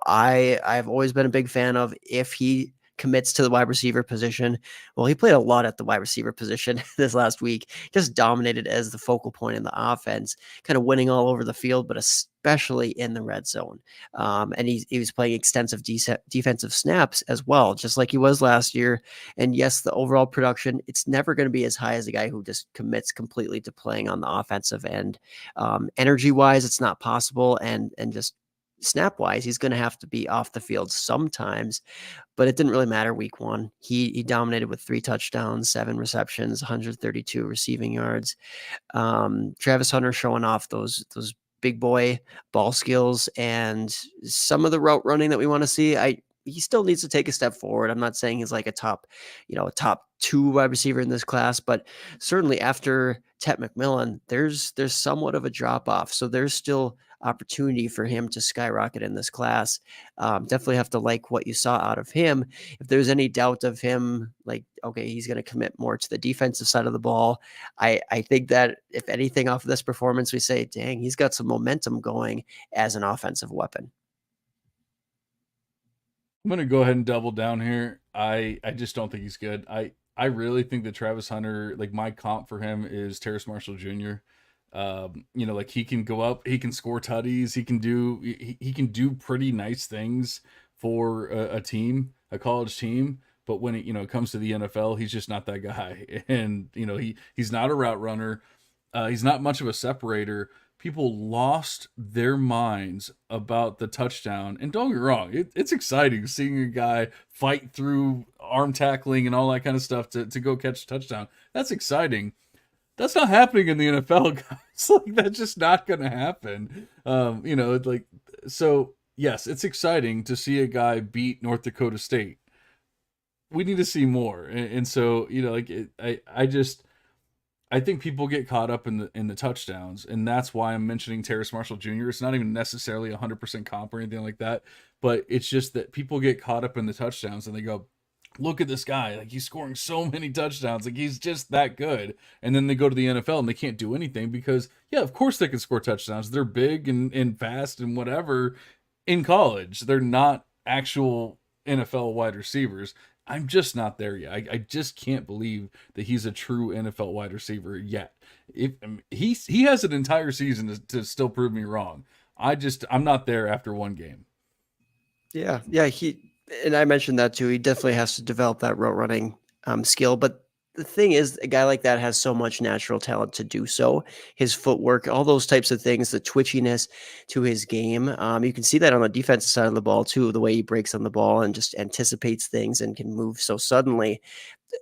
I've always been a big fan of. If he commits to the wide receiver position, well, he played a lot at the wide receiver position this last week, just dominated as the focal point in the offense, kind of winning all over the field, but especially in the red zone. And he was playing extensive defensive snaps as well, just like he was last year. And yes, the overall production, it's never going to be as high as a guy who just commits completely to playing on the offensive end. Energy wise, it's not possible. And just snap wise, he's going to have to be off the field sometimes, but it didn't really matter week one. He dominated with 3 touchdowns, 7 receptions, 132 receiving yards. Travis Hunter showing off those big boy ball skills and some of the route running that we want to see. He still needs to take a step forward. I'm not saying he's like a top 2 wide receiver in this class, but certainly after Tet McMillan, there's somewhat of a drop off. So there's still opportunity for him to skyrocket in this class. Definitely have to like what you saw out of him. If there's any doubt of him, like, okay, he's going to commit more to the defensive side of the ball, I think that if anything off of this performance, we say, dang, he's got some momentum going as an offensive weapon. I'm going to go ahead and double down here. I just don't think he's good. I really think that Travis Hunter, like my comp for him is Terrace Marshall Jr. Like he can go up, he can score tutties, he can do pretty nice things for a team, a college team. But when it comes to the NFL, he's just not that guy. And he's not a route runner. He's not much of a separator. People lost their minds about the touchdown. And don't get me wrong, it's exciting seeing a guy fight through arm tackling and all that kind of stuff to go catch a touchdown. That's exciting. That's not happening in the NFL, guys. Like, that's just not going to happen. So yes, it's exciting to see a guy beat North Dakota State. We need to see more. And so, I think people get caught up in the touchdowns, and that's why I'm mentioning Terrace Marshall Jr. It's not even necessarily 100% comp or anything like that, but it's just that people get caught up in the touchdowns and they go, look at this guy, like he's scoring so many touchdowns, like he's just that good. And then they go to the NFL and they can't do anything because, yeah, of course they can score touchdowns. They're big and fast and whatever in college. They're not actual NFL wide receivers. I'm just not there yet. I just can't believe that he's a true NFL wide receiver yet. He has an entire season to still prove me wrong. I'm not there after one game. Yeah. And I mentioned that too. He definitely has to develop that route running skill. But the thing is, a guy like that has so much natural talent to do so. His footwork, all those types of things, the twitchiness to his game. You can see that on the defensive side of the ball too, the way he breaks on the ball and just anticipates things and can move so suddenly.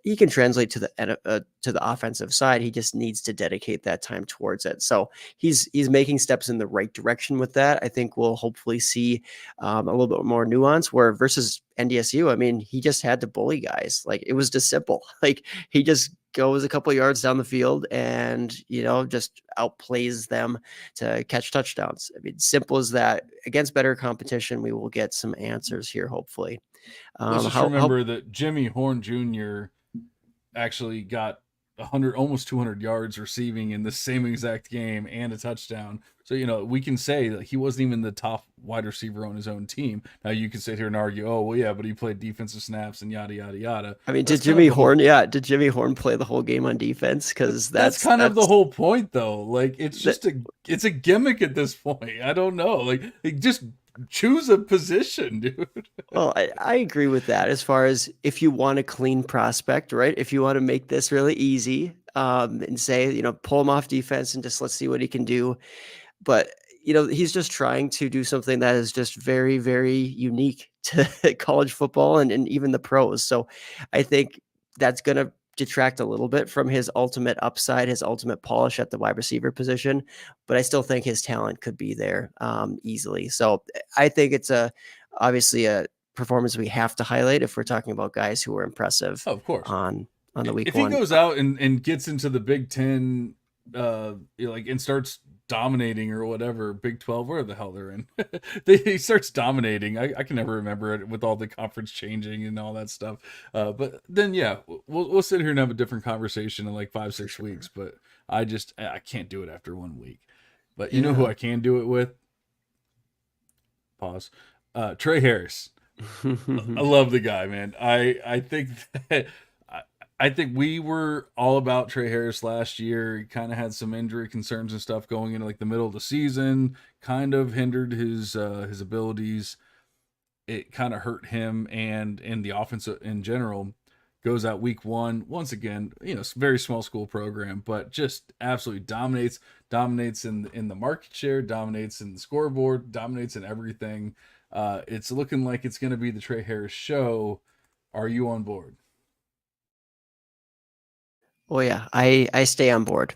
He can translate to the offensive side. He just needs to dedicate that time towards it. So he's making steps in the right direction with that. I think we'll hopefully see a little bit more nuance. Where versus NDSU, I mean, he just had to bully guys. Like, it was just simple. Like, he just goes a couple yards down the field and just outplays them to catch touchdowns. I mean, simple as that. Against better competition, we will get some answers here, hopefully. Let's just remember that Jimmy Horn Jr. actually got 100, almost 200 yards receiving in the same exact game and a touchdown. So, we can say that he wasn't even the top wide receiver on his own team. Now you can sit here and argue, oh, well, yeah, but he played defensive snaps and yada, yada, yada. I mean, did Jimmy Horn play the whole game on defense? Because that's kind of the whole point, though. Like, it's just it's a gimmick at this point. I don't know. Like, just choose a position, dude. Well, I agree with that. As far as if you want a clean prospect, right? If you want to make this really easy, and say, pull him off defense and just let's see what he can do. But he's just trying to do something that is just very, very unique to college football and even the pros. So I think that's going to detract a little bit from his ultimate upside, his ultimate polish at the wide receiver position. But I still think his talent could be there easily. So I think it's obviously a performance we have to highlight if we're talking about guys who were impressive Oh, of course. on the week If he one. goes out and gets into the Big Ten, like and starts dominating or whatever, Big 12, where the hell they're in, he starts dominating. I can never remember it with all the conference changing and all that stuff. But then yeah, we'll sit here and have a different conversation in like 5-6 weeks. But I can't do it after 1 week. But you know who I can do it with? Pause. Trey Harris. I love the guy, man. I think that I think we were all about Trey Harris last year. He kind of had some injury concerns and stuff going into like the middle of the season, kind of hindered his abilities. It kind of hurt him and the offense in general. Goes out week one once again. Very small school program, but just absolutely dominates in the market share, dominates in the scoreboard, dominates in everything. It's looking like it's going to be the Trey Harris show. Are you on board? Oh yeah, I stay on board.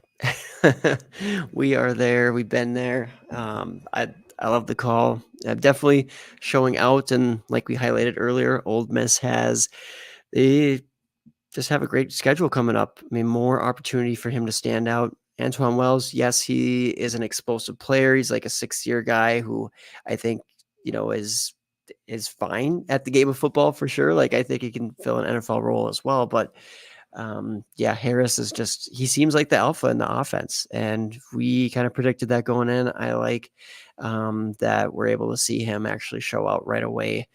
We are there. We've been there. I love the call. Definitely showing out, and like we highlighted earlier, Ole Miss they just have a great schedule coming up. I mean, more opportunity for him to stand out. Antoine Wells, yes, he is an explosive player. He's like a 6-year guy who I think is fine at the game of football for sure. Like I think he can fill an NFL role as well, but yeah, Harris is he seems like the alpha in the offense, and we kind of predicted that going in. I like that we're able to see him actually show out right away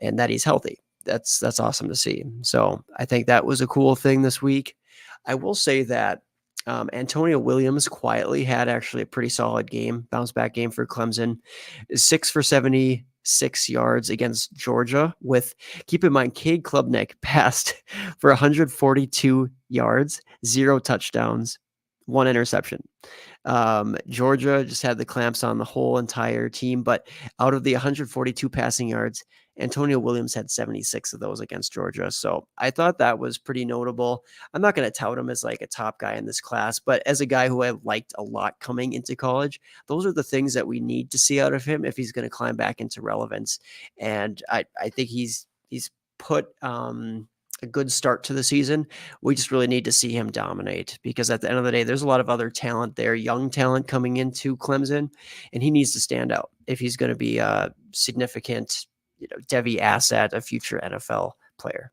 and that he's healthy. That's awesome to see. So I think that was a cool thing this week. I will say that Antonio Williams quietly had actually a pretty solid game, bounce back game for Clemson. 6 for 76 yards against Georgia with, keep in mind, Cade Klubnik passed for 142 yards, 0 touchdowns, 1 interception. Georgia just had the clamps on the whole entire team, but out of the 142 passing yards, Antonio Williams had 76 of those against Georgia. So I thought that was pretty notable. I'm not going to tout him as like a top guy in this class, but as a guy who I liked a lot coming into college, those are the things that we need to see out of him if he's going to climb back into relevance. And I think he's put a good start to the season. We just really need to see him dominate, because at the end of the day, there's a lot of other talent there, young talent coming into Clemson, and he needs to stand out if he's going to be a significant, Devy asset, a future NFL player.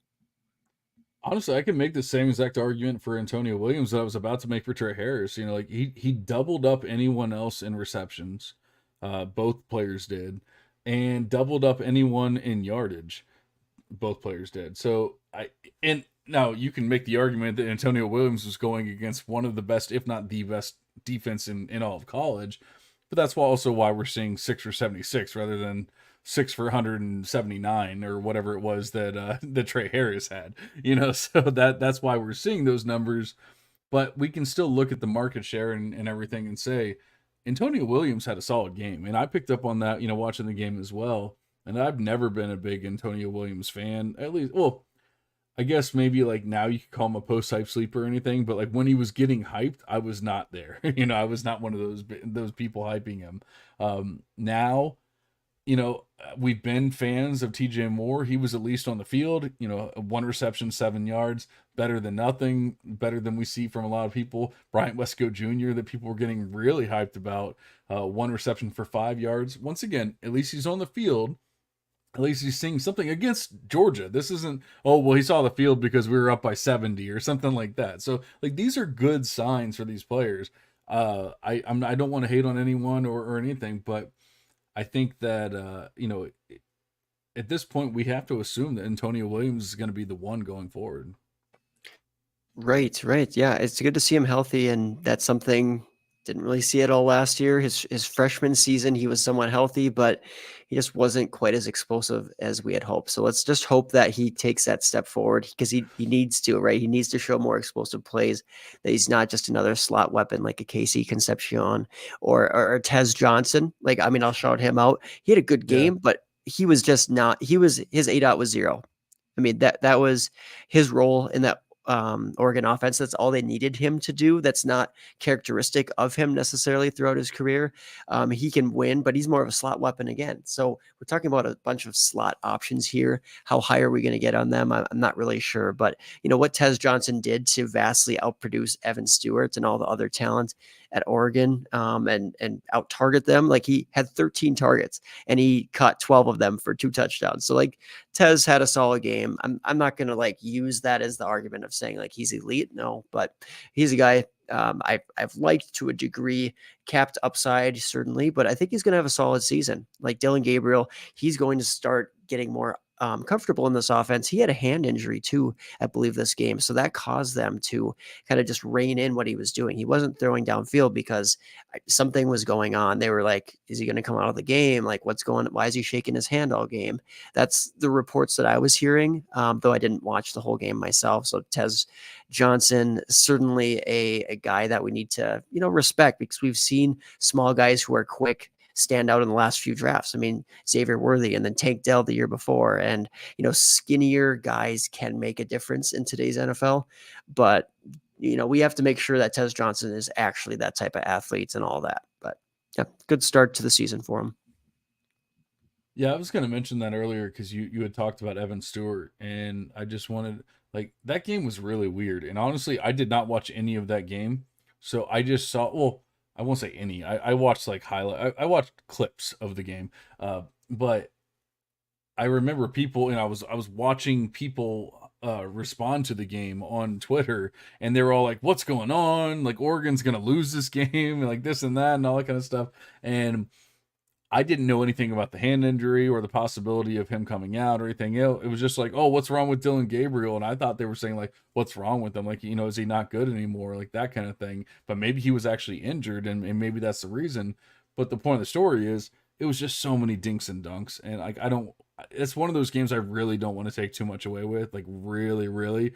Honestly, I can make the same exact argument for Antonio Williams that I was about to make for Trey Harris. Like he doubled up anyone else in receptions. Both players did, and doubled up anyone in yardage. Both players did. So and now you can make the argument that Antonio Williams was going against one of the best, if not the best, defense in all of college. But that's also why we're seeing 6 for 76 rather than 6 for 179 or whatever it was that that Trey Harris had. So that's why we're seeing those numbers. But we can still look at the market share and everything and say Antonio Williams had a solid game. And I picked up on that, watching the game as well. And I've never been a big Antonio Williams fan. At least, well, I guess maybe like now you could call him a post-hype sleeper or anything, but like when he was getting hyped, I was not there. I was not one of those people hyping him. Now, we've been fans of TJ Moore. He was at least on the field, 1 reception, 7 yards, better than nothing, better than we see from a lot of people. Bryant Westco Jr., that people were getting really hyped about, 1 reception for 5 yards. Once again, at least he's on the field. At least he's seeing something against Georgia. This isn't, oh, well, he saw the field because we were up by 70 or something like that. So, like, these are good signs for these players. I don't want to hate on anyone or anything, but I think that, at this point, we have to assume that Antonio Williams is going to be the one going forward. Right. Yeah, it's good to see him healthy, and that's something didn't really see it all last year. His freshman season, he was somewhat healthy, but he just wasn't quite as explosive as we had hoped. So let's just hope that he takes that step forward, because he needs to, right? He needs to show more explosive plays, that he's not just another slot weapon like a Casey Concepcion or Tez Johnson. Like, I mean, I'll shout him out. He had a good game, but he was just not, his ADOT was 0. I mean, that was his role in that Oregon offense. That's all they needed him to do. That's not characteristic of him necessarily throughout his career. He can win, but he's more of a slot weapon again. So we're talking about a bunch of slot options here. How high are we going to get on them? I'm not really sure. But, what Tez Johnson did to vastly outproduce Evan Stewart and all the other talent at Oregon, and out target them. Like, he had 13 targets and he caught 12 of them for 2 touchdowns. So like, Tez had a solid game. I'm not going to like use that as the argument of saying like he's elite. No, but he's a guy I've liked to a degree, capped upside certainly, but I think he's going to have a solid season. Like Dillon Gabriel, he's going to start getting more comfortable in this offense. He had a hand injury too, I believe, this game. So that caused them to kind of just rein in what he was doing. He wasn't throwing downfield because something was going on. They were like, is he going to come out of the game? Like, why is he shaking his hand all game? That's the reports that I was hearing, though I didn't watch the whole game myself. So Tez Johnson, certainly a guy that we need to, respect, because we've seen small guys who are quick stand out in the last few drafts. I mean, Xavier Worthy and then Tank Dell the year before. And, skinnier guys can make a difference in today's NFL. But, we have to make sure that Tez Johnson is actually that type of athlete and all that. But yeah, good start to the season for him. Yeah, I was going to mention that earlier because you had talked about Evan Stewart, and I just wanted, like, that game was really weird. And honestly, I did not watch any of that game. So I just saw, well, I won't say any. I watched like highlight. I watched clips of the game, but I remember people, and I was watching people respond to the game on Twitter, and they were all like, "What's going on? Like, Oregon's gonna lose this game, and like this and that, and all that kind of stuff." And I didn't know anything about the hand injury or the possibility of him coming out or anything else. It was just like, oh, what's wrong with Dillon Gabriel? And I thought they were saying like, what's wrong with him? Like, is he not good anymore? Like that kind of thing. But maybe he was actually injured, and maybe that's the reason. But the point of the story is it was just so many dinks and dunks. And like, it's one of those games I really don't want to take too much away with. Like really, really.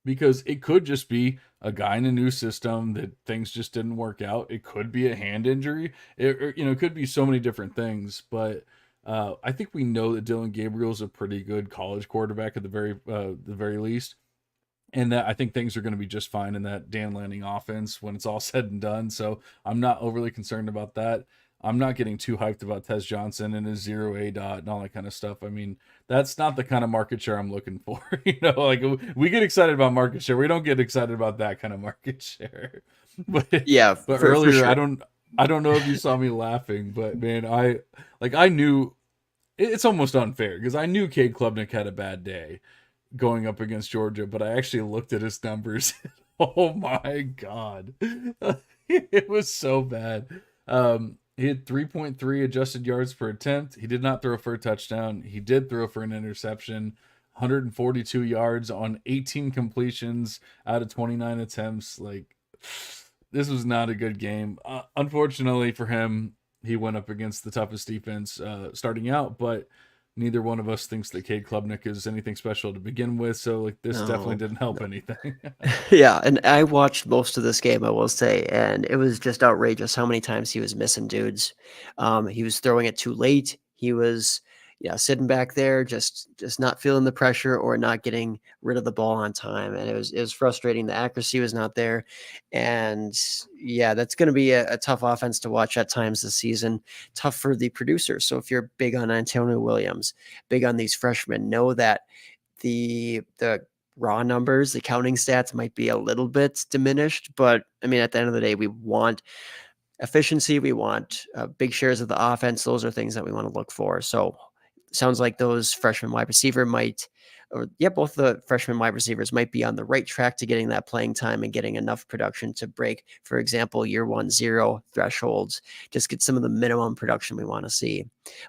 Because it could just be a guy in a new system that things just didn't work out. It could be a hand injury. It could be so many different things. But I think we know that Dillon Gabriel is a pretty good college quarterback at the very least, and that I think things are going to be just fine in that Dan Lanning offense when it's all said and done. So I'm not overly concerned about that. I'm not getting too hyped about Tez Johnson and his 0 ADOT and all that kind of stuff. I mean, that's not the kind of market share I'm looking for. Like we get excited about market share. We don't get excited about that kind of market share. But yeah, but earlier, sure. I don't know if you saw me laughing, but man, I knew it's almost unfair because I knew Cade Klubnik had a bad day going up against Georgia, but I actually looked at his numbers. Oh my God. It was so bad. He had 3.3 adjusted yards per attempt. He did not throw for a touchdown. He did throw for an interception. 142 yards on 18 completions out of 29 attempts. Like, this was not a good game. Unfortunately for him, he went up against the toughest defense starting out, but neither one of us thinks that Cade Klubnik is anything special to begin with. So like this definitely didn't help anything. Yeah, and I watched most of this game, I will say, and it was just outrageous how many times he was missing dudes. He was throwing it too late. He was, sitting back there, just not feeling the pressure or not getting rid of the ball on time, and it was frustrating. The accuracy was not there, and yeah, that's going to be a tough offense to watch at times this season. Tough for the producers. So if you're big on Antonio Williams, big on these freshmen, know that the raw numbers, the counting stats might be a little bit diminished, but I mean, at the end of the day, we want efficiency. We want big shares of the offense. Those are things that we want to look for. So sounds like those freshman wide receiver both the freshman wide receivers might be on the right track to getting that playing time and getting enough production to break, for example, year 1-0 thresholds, just get some of the minimum production we want to see.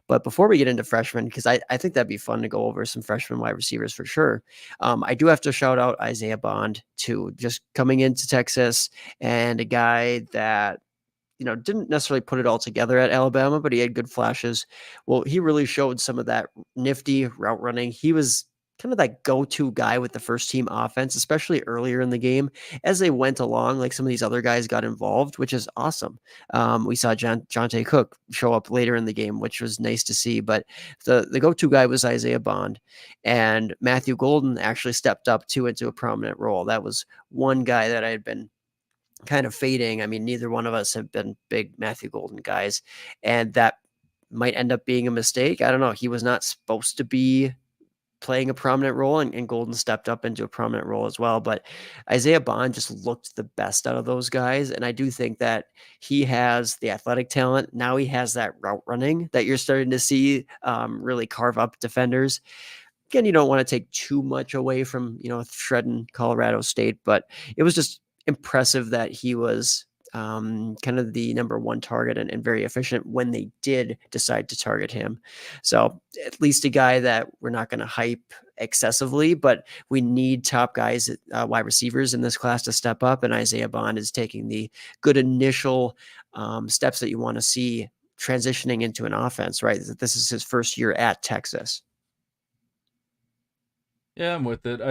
But before we get into freshmen, because I think that'd be fun to go over some freshman wide receivers for sure. I do have to shout out Isaiah Bond too, just coming into Texas, and a guy that didn't necessarily put it all together at Alabama, but he had good flashes. Well, he really showed some of that nifty route running. He was kind of that go-to guy with the first team offense, especially earlier in the game. As they went along, like some of these other guys got involved, which is awesome. We saw Jonte Cook show up later in the game, which was nice to see. But the go-to guy was Isaiah Bond, and Matthew Golden actually stepped up too into a prominent role. That was one guy that I had been kind of fading. I mean, neither one of us have been big Matthew Golden guys, and that might end up being a mistake. I don't know. He was not supposed to be playing a prominent role, and Golden stepped up into a prominent role as well. But Isaiah Bond just looked the best out of those guys. And I do think that he has the athletic talent. Now he has that route running that you're starting to see really carve up defenders. Again, you don't want to take too much away from, shredding Colorado State, but it was just impressive that he was kind of the number one target and very efficient when they did decide to target him. So at least a guy that we're not going to hype excessively, but we need top guys, wide receivers in this class to step up. And Isaiah Bond is taking the good initial steps that you want to see transitioning into an offense, right? This is his first year at Texas. Yeah, I'm with it.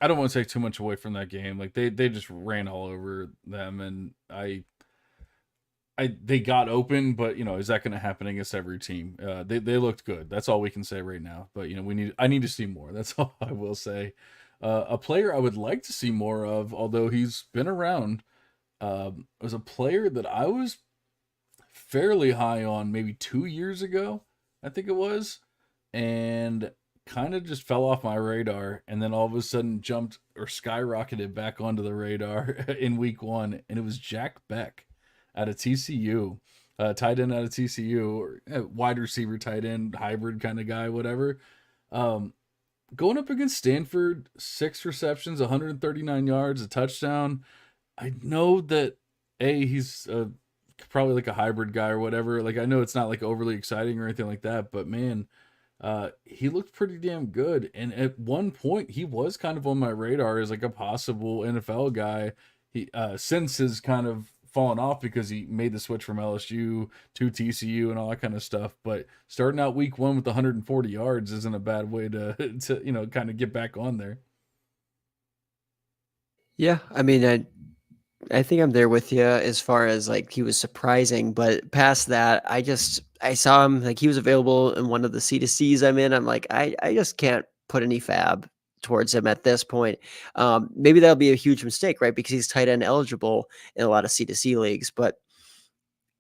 I don't want to take too much away from that game. Like they just ran all over them, and they got open, but is that going to happen against every team? They looked good. That's all we can say right now. But I need to see more. That's all I will say. A player I would like to see more of, although he's been around, was a player that I was fairly high on maybe 2 years ago, I think it was, and kind of just fell off my radar, and then all of a sudden jumped or skyrocketed back onto the radar in week 1, and it was Jack Beck out of TCU, tight end out of TCU, or wide receiver, tight end, hybrid kind of guy, whatever. Going up against Stanford, 6 receptions, 139 yards, a touchdown. I know that he's probably like a hybrid guy or whatever. Like I know it's not like overly exciting or anything like that, but man, he looked pretty damn good. And at one point he was kind of on my radar as like a possible NFL guy. He since has kind of fallen off because he made the switch from LSU to TCU and all that kind of stuff. But starting out week 1 with 140 yards isn't a bad way to kind of get back on there. Yeah, I mean, I think I'm there with you as far as like he was surprising, but past that, I saw him like he was available in one of the C2Cs I'm in. I'm like, I just can't put any fab towards him at this point. Maybe that'll be a huge mistake, right? Because he's tight end eligible in a lot of C2C leagues. But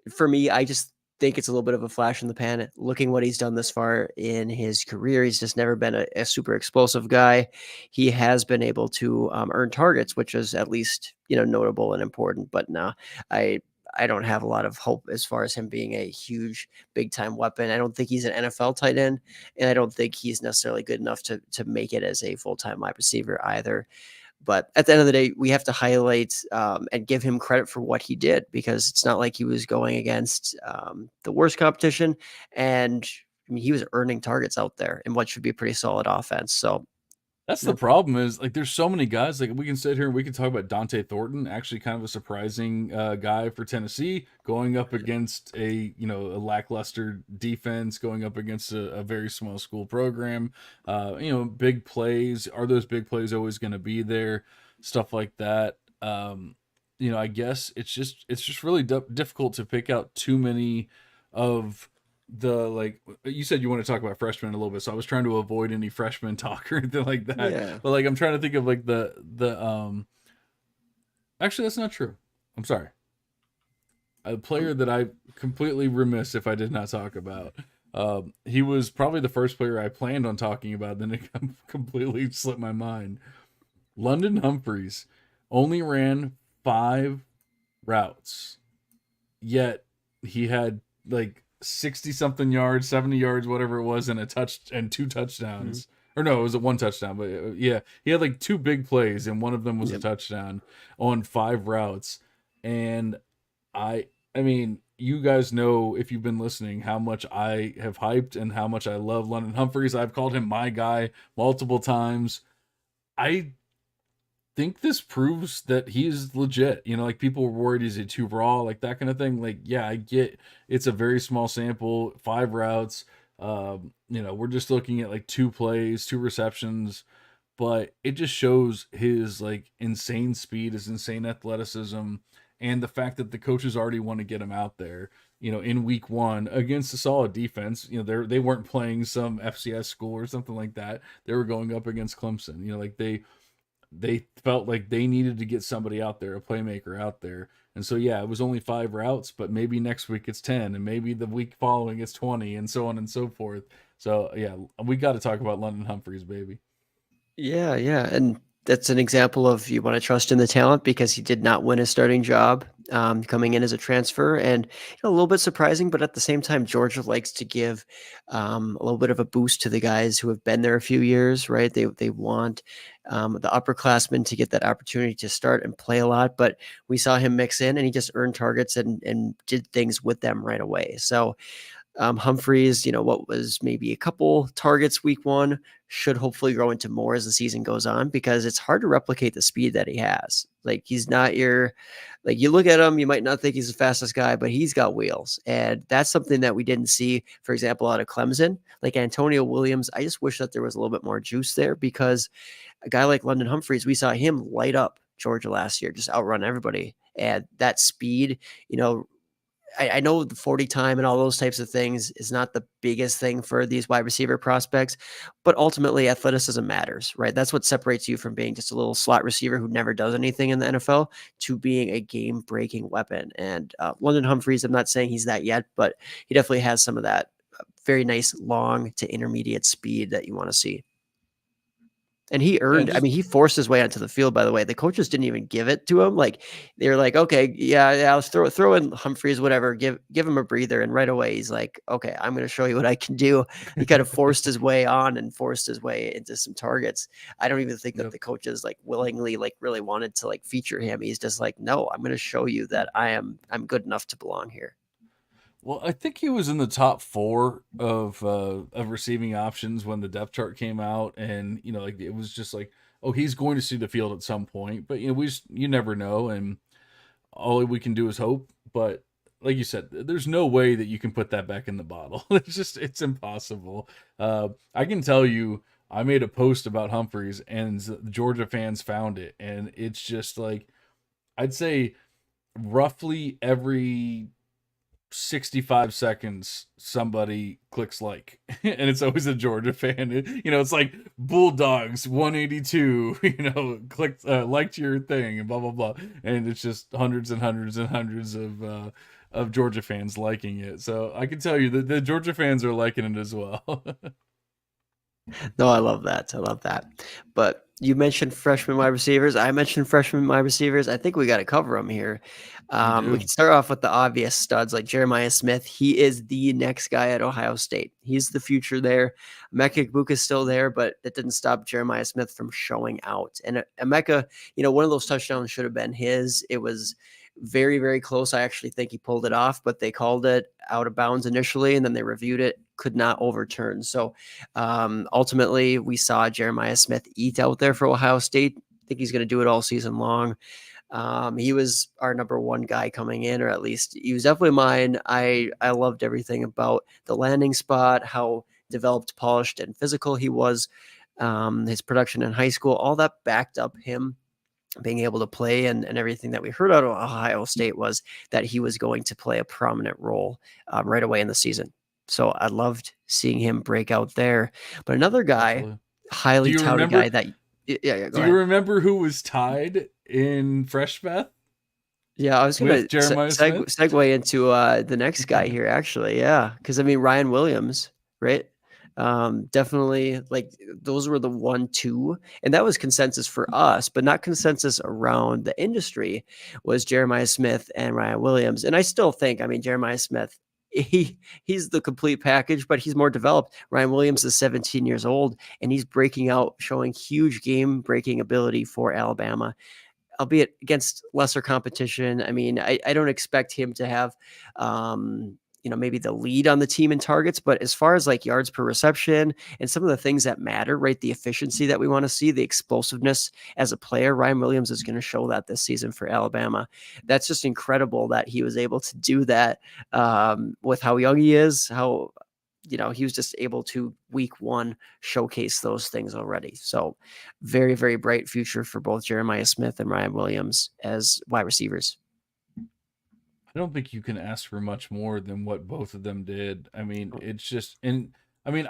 for me, I just think it's a little bit of a flash in the pan. Looking what he's done this far in his career, he's just never been a super explosive guy. He has been able to earn targets, which is at least notable and important. But no, I don't have a lot of hope as far as him being a huge, big time weapon. I don't think he's an NFL tight end, and I don't think he's necessarily good enough to make it as a full time wide receiver either. But at the end of the day, we have to highlight and give him credit for what he did, because it's not like he was going against the worst competition. And I mean, he was earning targets out there in what should be a pretty solid offense. So that's the problem is like there's so many guys. Like we can sit here and we can talk about Dante Thornton, actually kind of a surprising guy for Tennessee, going up against a lackluster defense, going up against a very small school program. Big plays. Are those big plays always going to be there? Stuff like that. I guess it's just really difficult to pick out too many of the, like you said, you want to talk about freshmen a little bit, so I was trying to avoid any freshman talk or anything like that. Yeah. But like I'm trying to think of like the actually that's not true. I'm sorry. A player that I completely remiss if I did not talk about. He was probably the first player I planned on talking about, then it completely slipped my mind. London Humphreys only ran 5 routes, yet he had like 60 something yards, 70 yards, whatever it was, and 2 touchdowns. Or no, it was a 1 touchdown, but yeah, he had like 2 big plays, and one of them was a touchdown on 5 routes. And I mean, you guys know, if you've been listening, how much I have hyped and how much I love London Humphreys. I've called him my guy multiple times. I think this proves that he's legit. Like people were worried, is it too raw, like that kind of thing. Like, yeah, I get it's a very small sample, 5 routes. We're just looking at like 2 plays, 2 receptions, but it just shows his like insane speed, his insane athleticism, and the fact that the coaches already want to get him out there. In week 1 against a solid defense. They weren't playing some FCS school or something like that. They were going up against Clemson. Like they felt like they needed to get somebody out there, a playmaker out there. And so, yeah, it was only 5 routes, but maybe next week it's 10, and maybe the week following it's 20, and so on and so forth. So, yeah, we got to talk about London Humphreys, baby. Yeah, yeah, and that's an example of you want to trust in the talent because he did not win a starting job coming in as a transfer, and a little bit surprising, but at the same time, Georgia likes to give a little bit of a boost to the guys who have been there a few years, right? They want the upperclassmen to get that opportunity to start and play a lot, but we saw him mix in, and he just earned targets and did things with them right away. So Humphreys, what was maybe a couple targets week 1 should hopefully grow into more as the season goes on because it's hard to replicate the speed that he has. Like he's not you look at him, you might not think he's the fastest guy, but he's got wheels. And that's something that we didn't see, for example, out of Clemson. Like Antonio Williams, I just wish that there was a little bit more juice there because a guy like London Humphreys, we saw him light up Georgia last year, just outrun everybody. And that speed, I know the 40 time and all those types of things is not the biggest thing for these wide receiver prospects, but ultimately athleticism matters, right? That's what separates you from being just a little slot receiver who never does anything in the NFL to being a game breaking weapon. And London Humphreys, I'm not saying he's that yet, but he definitely has some of that very nice long to intermediate speed that you want to see. And he Yeah, earned, I just mean, he forced his way onto the field, by the way. The coaches didn't even give it to him. Like they were like, okay, yeah, let's throw in Humphreys, whatever, give him a breather. And right away he's like, okay, I'm going to show you what I can do. He kind of forced his way on and forced his way into some targets. I don't even think that Yep. the coaches like willingly like really wanted to like feature him. He's just like, no, I'm going to show you that I'm good enough to belong here. Well, I think he was in the top 4 of receiving options when the depth chart came out, and like it was just like, oh, he's going to see the field at some point, but you never know, and all we can do is hope. But like you said, there's no way that you can put that back in the bottle. It's impossible. I can tell you, I made a post about Humphreys, and the Georgia fans found it, and it's just like I'd say roughly every 65 seconds somebody clicks like and it's always a Georgia fan. It's like Bulldogs 182 clicked liked your thing and blah blah blah, and it's just hundreds and hundreds and hundreds of Georgia fans liking it. So I can tell you that the Georgia fans are liking it as well. No, I love that. I love that. But you mentioned freshman wide receivers. I mentioned freshman wide receivers. I think we got to cover them here. We We do. can start off with the obvious studs like Jeremiah Smith. He is the next guy at Ohio State. He's the future there. Emeka Egbuka is still there, but that didn't stop Jeremiah Smith from showing out. And Emeka, one of those touchdowns should have been his. It was very, very close. I actually think he pulled it off, but they called it out of bounds initially, and then they reviewed it, could not overturn. So ultimately, we saw Jeremiah Smith eat out there for Ohio State. I think he's going to do it all season long. He was our number 1 guy coming in, or at least he was definitely mine. I loved everything about the landing spot, how developed, polished, and physical he was. His production in high school, all that backed up him being able to play, and everything that we heard out of Ohio State was that he was going to play a prominent role right away in the season. So I loved seeing him break out there. But another guy, Absolutely. highly touted guy that, yeah, Do you remember who was tied in Fresh Beth Yeah, I was going with to Jeremiah Smith? segue into the next guy here, actually. Yeah, because I mean Ryan Williams, right? Definitely, like those were the 1-2, and that was consensus for us, but not consensus around the industry. Was Jeremiah Smith and Ryan Williams, and I still think, I mean, Jeremiah Smith, he's the complete package, but he's more developed. Ryan Williams is 17 years old, and he's breaking out, showing huge game breaking ability for Alabama, albeit against lesser competition. I mean, I don't expect him to have, maybe the lead on the team in targets, but as far as like yards per reception and some of the things that matter, right? The efficiency that we want to see, the explosiveness as a player, Ryan Williams is going to show that this season for Alabama. That's just incredible that he was able to do that with how young he is, how he was just able to week one showcase those things already. So very, very bright future for both Jeremiah Smith and Ryan Williams as wide receivers. I don't think you can ask for much more than what both of them did. I mean, it's just, and I mean,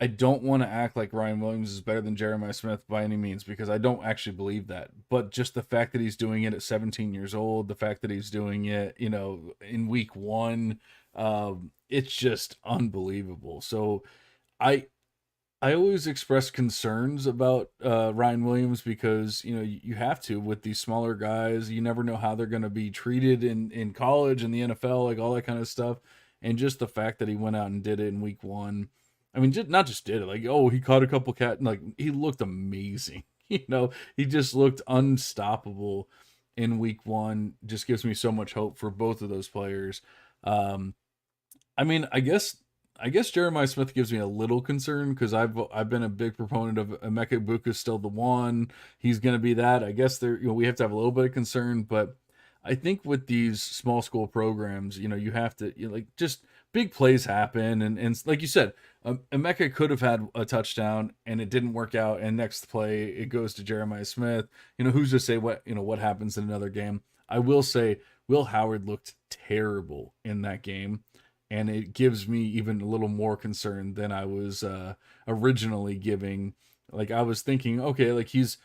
I don't want to act like Ryan Williams is better than Jeremiah Smith by any means, because I don't actually believe that. But just the fact that he's doing it at 17 years old, the fact that he's doing it, in week one, it's just unbelievable. So I I always express concerns about Ryan Williams, because you have to with these smaller guys. You never know how they're going to be treated in college and the NFL, like all that kind of stuff. And just the fact that he went out and did it in week one. I mean, not just did it, like, oh, he caught a couple like, he looked amazing. He just looked unstoppable in week one. Just gives me so much hope for both of those players. Um, I mean, I guess Jeremiah Smith gives me a little concern, because I've been a big proponent of Emeka Egbuka still the one. He's going to be that. I guess we have to have a little bit of concern, but I think with these small school programs, you have to, like, just big plays happen, and like you said, Emeka could have had a touchdown and it didn't work out, and next play it goes to Jeremiah Smith. Who's to say what happens in another game? I will say Will Howard looked terrible in that game, and it gives me even a little more concern than I was originally giving. Like, I was thinking, okay, like, he's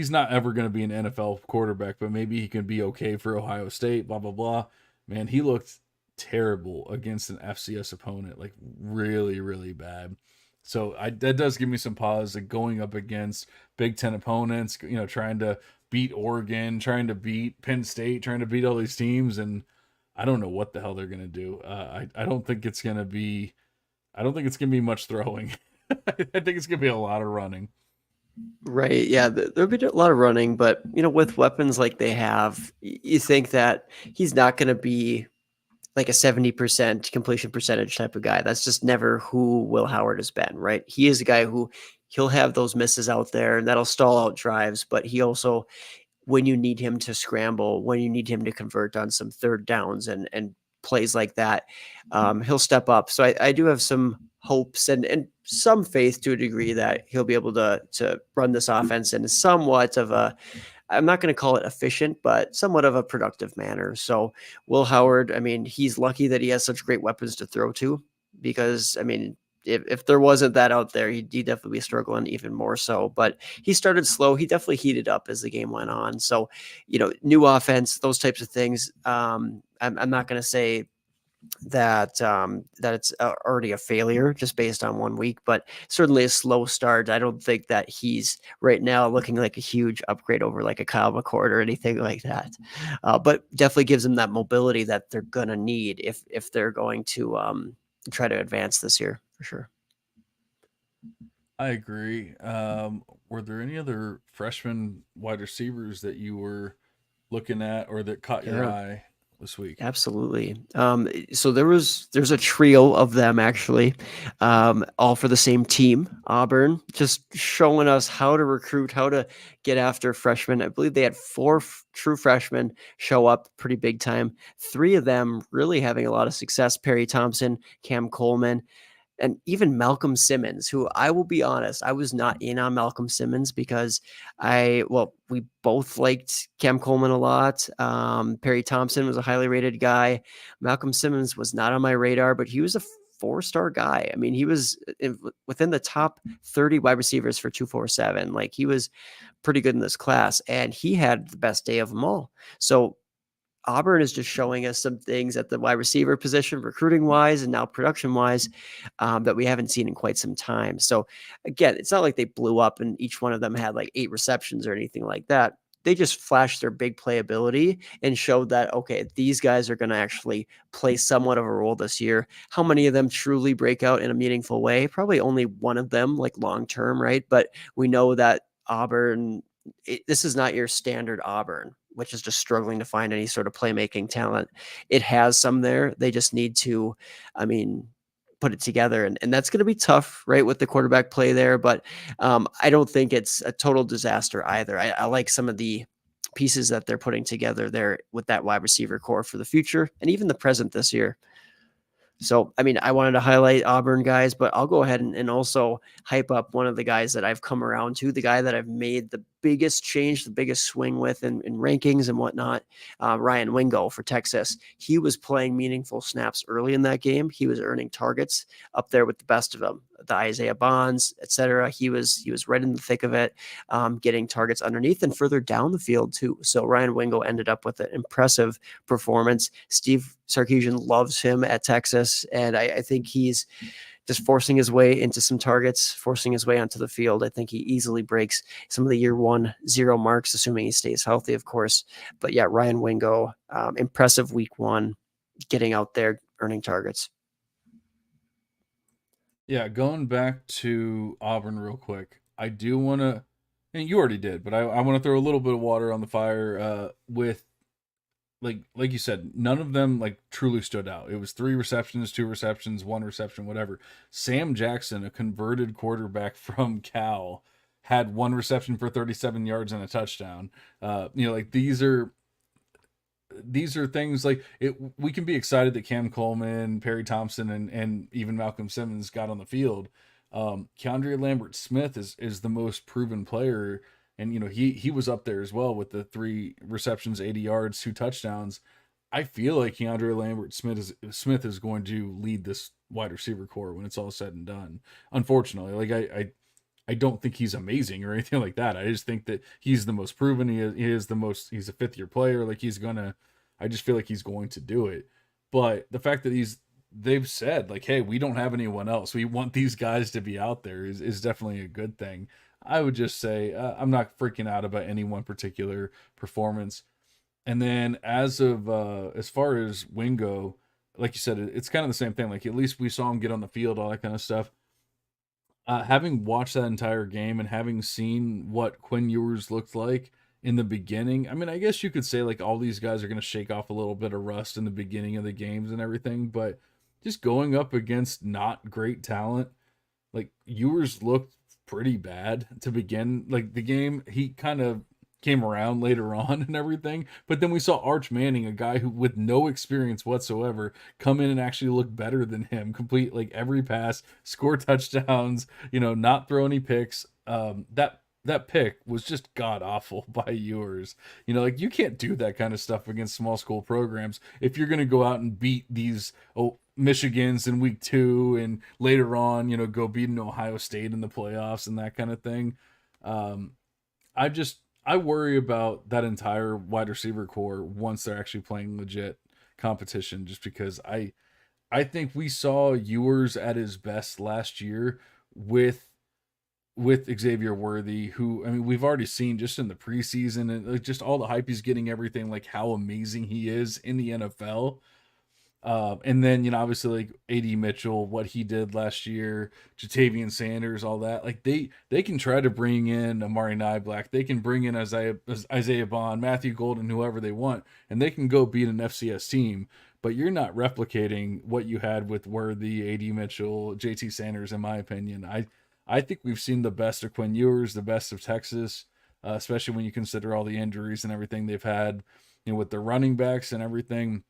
not ever going to be an NFL quarterback, but maybe he can be okay for Ohio State, blah blah blah. Man, he looked terrible against an FCS opponent, like really really bad. So that does give me some pause, like, going up against Big Ten opponents, trying to beat Oregon, trying to beat Penn State, trying to beat all these teams, and I don't know what the hell they're gonna do. I don't think it's gonna be. I don't think it's gonna be much throwing. I think it's gonna be a lot of running. Right. Yeah. There'll be a lot of running, but with weapons like they have, you think that he's not going to be like a 70% completion percentage type of guy. That's just never who Will Howard has been, right? He is a guy who he'll have those misses out there and that'll stall out drives, but he also, when you need him to scramble, when you need him to convert on some third downs and plays like that, he'll step up. So I do have some hopes and some faith to a degree that he'll be able to run this offense in somewhat of a, I'm not going to call it efficient, but somewhat of a productive manner. So Will Howard, I mean, he's lucky that he has such great weapons to throw to, because I mean, if there wasn't that out there, he'd definitely be struggling even more so. But he started slow. He definitely heated up as the game went on. So, new offense, those types of things. I'm not going to say that that it's already a failure just based on 1 week, but certainly a slow start. I don't think that he's right now looking like a huge upgrade over like a Kyle McCord or anything like that. But definitely gives them that mobility that they're gonna need if they're going to try to advance this year for sure. I agree. Were there any other freshman wide receivers that you were looking at or that caught your eye this week? Absolutely. So there's a trio of them actually, all for the same team, Auburn, just showing us how to recruit, how to get after freshmen. I believe they had four true freshmen show up pretty big time. Three of them really having a lot of success: Perry Thompson, Cam Coleman, and even Malcolm Simmons, who I will be honest, I was not in on Malcolm Simmons because we both liked Cam Coleman a lot. Perry Thompson was a highly rated guy. Malcolm Simmons was not on my radar, but he was a 4-star guy. I mean, he was within the top 30 wide receivers for 247. Like, he was pretty good in this class, and he had the best day of them all. So Auburn is just showing us some things at the wide receiver position, recruiting wise and now production wise, that we haven't seen in quite some time. So again, it's not like they blew up and each one of them had like 8 receptions or anything like that. They just flashed their big playability and showed that, okay, these guys are going to actually play somewhat of a role this year. How many of them truly break out in a meaningful way? Probably only one of them, like long term, right? But we know that Auburn, this is not your standard Auburn, which is just struggling to find any sort of playmaking talent. It has some there. They just need to, put it together. And that's going to be tough, right, with the quarterback play there. But I don't think it's a total disaster either. I like some of the pieces that they're putting together there with that wide receiver core for the future and even the present this year. So, I mean, I wanted to highlight Auburn guys, but I'll go ahead and also hype up one of the guys that I've come around to, the guy that I've made the biggest change, the biggest swing with in rankings and whatnot, Ryan Wingo for Texas. He was playing meaningful snaps early in that game. He was earning targets up there with the best of them, the Isaiah Bonds, etc. He was right in the thick of it, getting targets underneath and further down the field too. So Ryan Wingo ended up with an impressive performance. Steve Sarkisian loves him at Texas, and I think he's just forcing his way into some targets, forcing his way onto the field. I think he easily breaks some of the year 1-0 marks, assuming he stays healthy, of course. But yeah, Ryan Wingo, impressive week 1, getting out there, earning targets. Yeah, going back to Auburn real quick, I do want to, and you already did, but I want to throw a little bit of water on the fire with, like you said, none of them like truly stood out. It was 3 receptions, 2 receptions, 1 reception, whatever. Sam Jackson, a converted quarterback from Cal, had 1 reception for 37 yards and a touchdown. Like these are things like it. We can be excited that Cam Coleman, Perry Thompson, and even Malcolm Simmons got on the field. Keandre Lambert Smith is the most proven player, and he was up there as well with the 3 receptions, 80 yards, 2 touchdowns. I feel like Keandre Lambert Smith is going to lead this wide receiver core when it's all said and done. Unfortunately, like I don't think he's amazing or anything like that. I just think that he's the most proven. He's a 5th-year player. Like I just feel like he's going to do it. But the fact that they've said like, hey, we don't have anyone else. We want these guys to be out there is definitely a good thing. I would just say I'm not freaking out about any one particular performance. And then as far as Wingo, like you said, it's kind of the same thing. Like at least we saw him get on the field, all that kind of stuff. Having watched that entire game and having seen what Quinn Ewers looked like in the beginning, I mean, I guess you could say like all these guys are going to shake off a little bit of rust in the beginning of the games and everything, but just going up against not great talent, like Ewers looked pretty bad to begin like the game. He kind of came around later on and everything, but then we saw Arch Manning, a guy who with no experience whatsoever, come in and actually look better than him, complete like every pass, score touchdowns, not throw any picks. That pick was just god awful by Ewers. Like you can't do that kind of stuff against small school programs if you're going to go out and beat these Michigans in week 2 and later on, go beat an Ohio State in the playoffs and that kind of thing. I worry about that entire wide receiver core once they're actually playing legit competition, just because I think we saw Ewers at his best last year with Xavier Worthy, who, I mean, we've already seen just in the preseason and like, just all the hype he's getting, everything, like how amazing he is in the NFL. And then, obviously like AD Mitchell, what he did last year, Jatavian Sanders, all that, like they can try to bring in Amari Niblack, they can bring in Isaiah Bond, Matthew Golden, whoever they want, and they can go beat an FCS team, but you're not replicating what you had with Worthy, AD Mitchell, JT Sanders, in my opinion. I think we've seen the best of Quinn Ewers, the best of Texas, especially when you consider all the injuries and everything they've had, with their running backs and everything.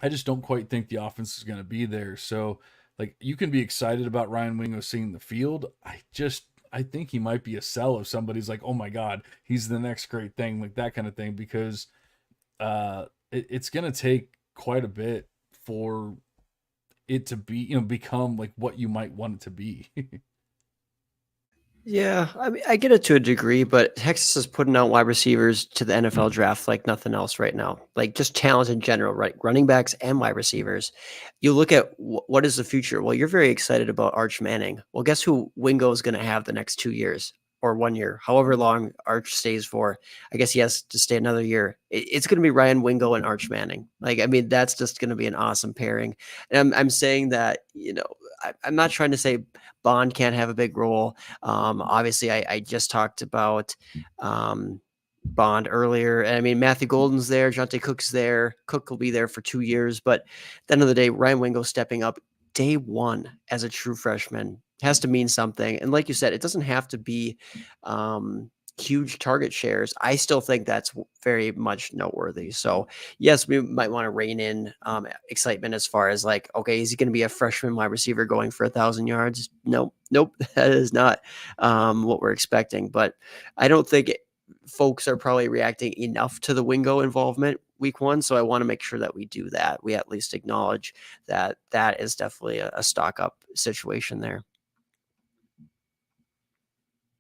I just don't quite think the offense is going to be there. So, like, you can be excited about Ryan Wingo seeing the field. I think he might be a sell if somebody's like, oh my God, he's the next great thing, like that kind of thing, because it's going to take quite a bit for it to be, become like what you might want it to be. Yeah, I mean, I get it to a degree, but Texas is putting out wide receivers to the NFL draft like nothing else right now. Like just talent in general, right? Running backs and wide receivers. You look at what is the future? Well, you're very excited about Arch Manning. Well, guess who Wingo is going to have the next 2 years or 1 year, however long Arch stays for. I guess he has to stay another year. It's going to be Ryan Wingo and Arch Manning. Like, I mean, that's just going to be an awesome pairing. And I'm saying that, I'm not trying to say Bond can't have a big role. Obviously, I just talked about Bond earlier. And I mean, Matthew Golden's there, Jonte Cook's there. Cook will be there for 2 years. But at the end of the day, Ryan Wingo stepping up day 1 as a true freshman has to mean something. And like you said, it doesn't have to be huge target shares, I still think that's very much noteworthy. So yes, we might want to rein in excitement as far as like, okay, is he going to be a freshman wide receiver going for 1,000 yards? Nope, that is not what we're expecting. But I don't think folks are probably reacting enough to the Wingo involvement week one. So I want to make sure that we do that. We at least acknowledge that that is definitely a stock up situation there.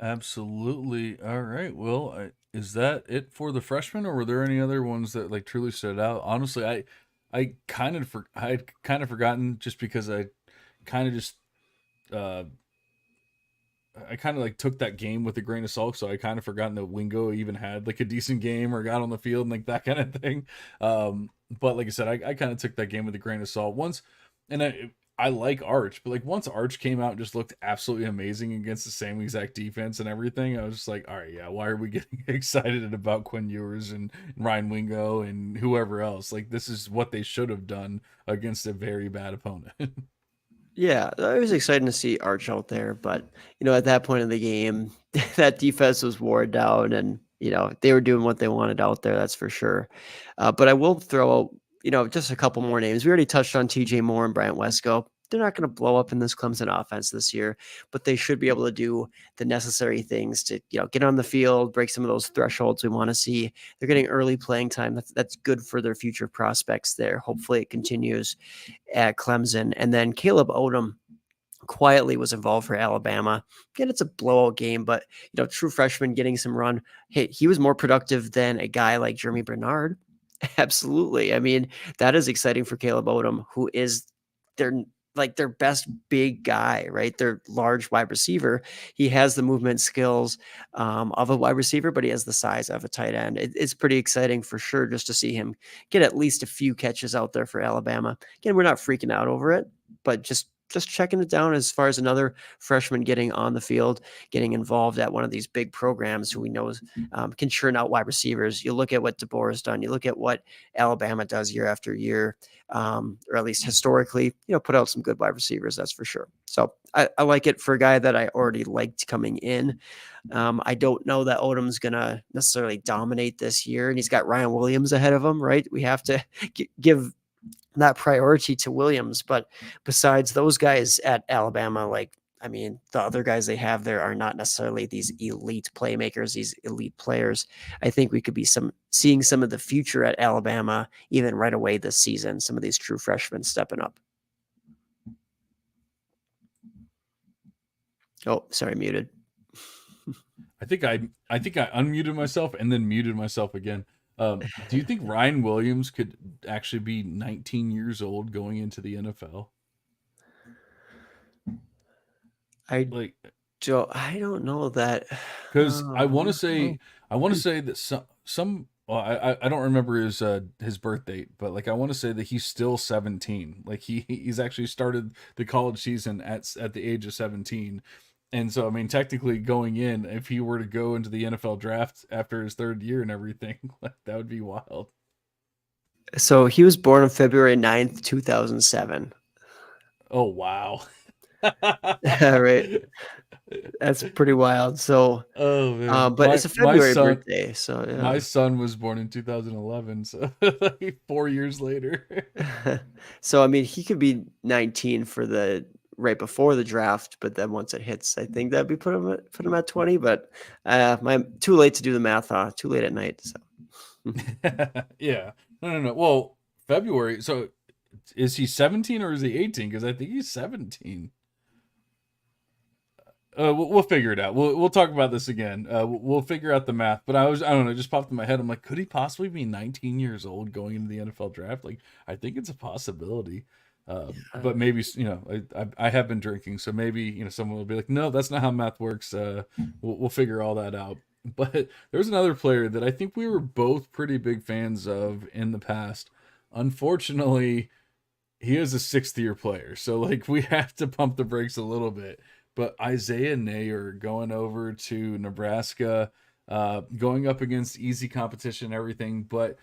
Absolutely. All right. Well, is that it for the freshmen, or were there any other ones that like truly stood out? Honestly, I I'd kind of forgotten just because I kind of just uh I kind of like took that game with a grain of salt, so I kind of forgotten that Wingo even had like a decent game or got on the field and like that kind of thing. But like I said, I kind of took that game with a grain of salt once, and I like Arch, but like once Arch came out and just looked absolutely amazing against the same exact defense and everything, I was just like, all right, yeah, why are we getting excited about Quinn Ewers and Ryan Wingo and whoever else? Like this is what they should have done against a very bad opponent. Yeah, it was exciting to see Arch out there, but at that point in the game, that defense was worn down, and they were doing what they wanted out there. That's for sure. But I will throw out, just a couple more names. We already touched on T.J. Moore and Bryant Wesco. They're not going to blow up in this Clemson offense this year, but they should be able to do the necessary things to, get on the field, break some of those thresholds we want to see. They're getting early playing time. That's good for their future prospects there. Hopefully it continues at Clemson. And then Caleb Odom quietly was involved for Alabama. Again, it's a blowout game, but true freshman getting some run. Hey, he was more productive than a guy like Jeremy Bernard. Absolutely. I mean, that is exciting for Caleb Odom, who is their best big guy, right? Their large wide receiver. He has the movement skills of a wide receiver, but he has the size of a tight end. It's pretty exciting for sure just to see him get at least a few catches out there for Alabama. Again, we're not freaking out over it, but just checking it down as far as another freshman getting on the field, getting involved at one of these big programs who we know can churn out wide receivers. You look at what DeBoer has done. You look at what Alabama does year after year, or at least historically, put out some good wide receivers, that's for sure. So I like it for a guy that I already liked coming in. I don't know that Odom's going to necessarily dominate this year, and he's got Ryan Williams ahead of him, right? We have to give that priority to Williams. But besides those guys at Alabama, the other guys they have there are not necessarily these elite playmakers, these elite players. I think we could be seeing some of the future at Alabama even right away this season. Some of these true freshmen stepping up. Oh, sorry, muted. I think I unmuted myself and then muted myself again. Do you think Ryan Williams could actually be 19 years old going into the NFL? I don't know that, because I want to say that I don't remember his birth date, but like I want to say that he's still 17. Like he's actually started the college season at the age of 17. And so, I mean, technically going in, if he were to go into the NFL draft after his third year and everything, like that would be wild. So he was born on February 9th, 2007. Oh, wow. Right. That's pretty wild. So, oh man, but it's a February birthday. So yeah. My son was born in 2011, so like 4 years later. So I mean, he could be 19 for the right before the draft, but then once it hits, I think that'd be put him at 20. But too late to do the math. Too late at night. So yeah, no. Well, February. So is he 17 or is he 18? Because I think he's 17. We'll figure it out. We'll talk about this again. We'll figure out the math. But I don't know, it just popped in my head. I'm like, could he possibly be 19 years old going into the NFL draft? Like, I think it's a possibility. But maybe I have been drinking, so maybe someone will be like, no, that's not how math works. We'll figure all that out. But there's another player that I think we were both pretty big fans of in the past. Unfortunately, he is a sixth-year player, so like we have to pump the brakes a little bit. But Isaiah Nayer going over to Nebraska, going up against easy competition and everything, but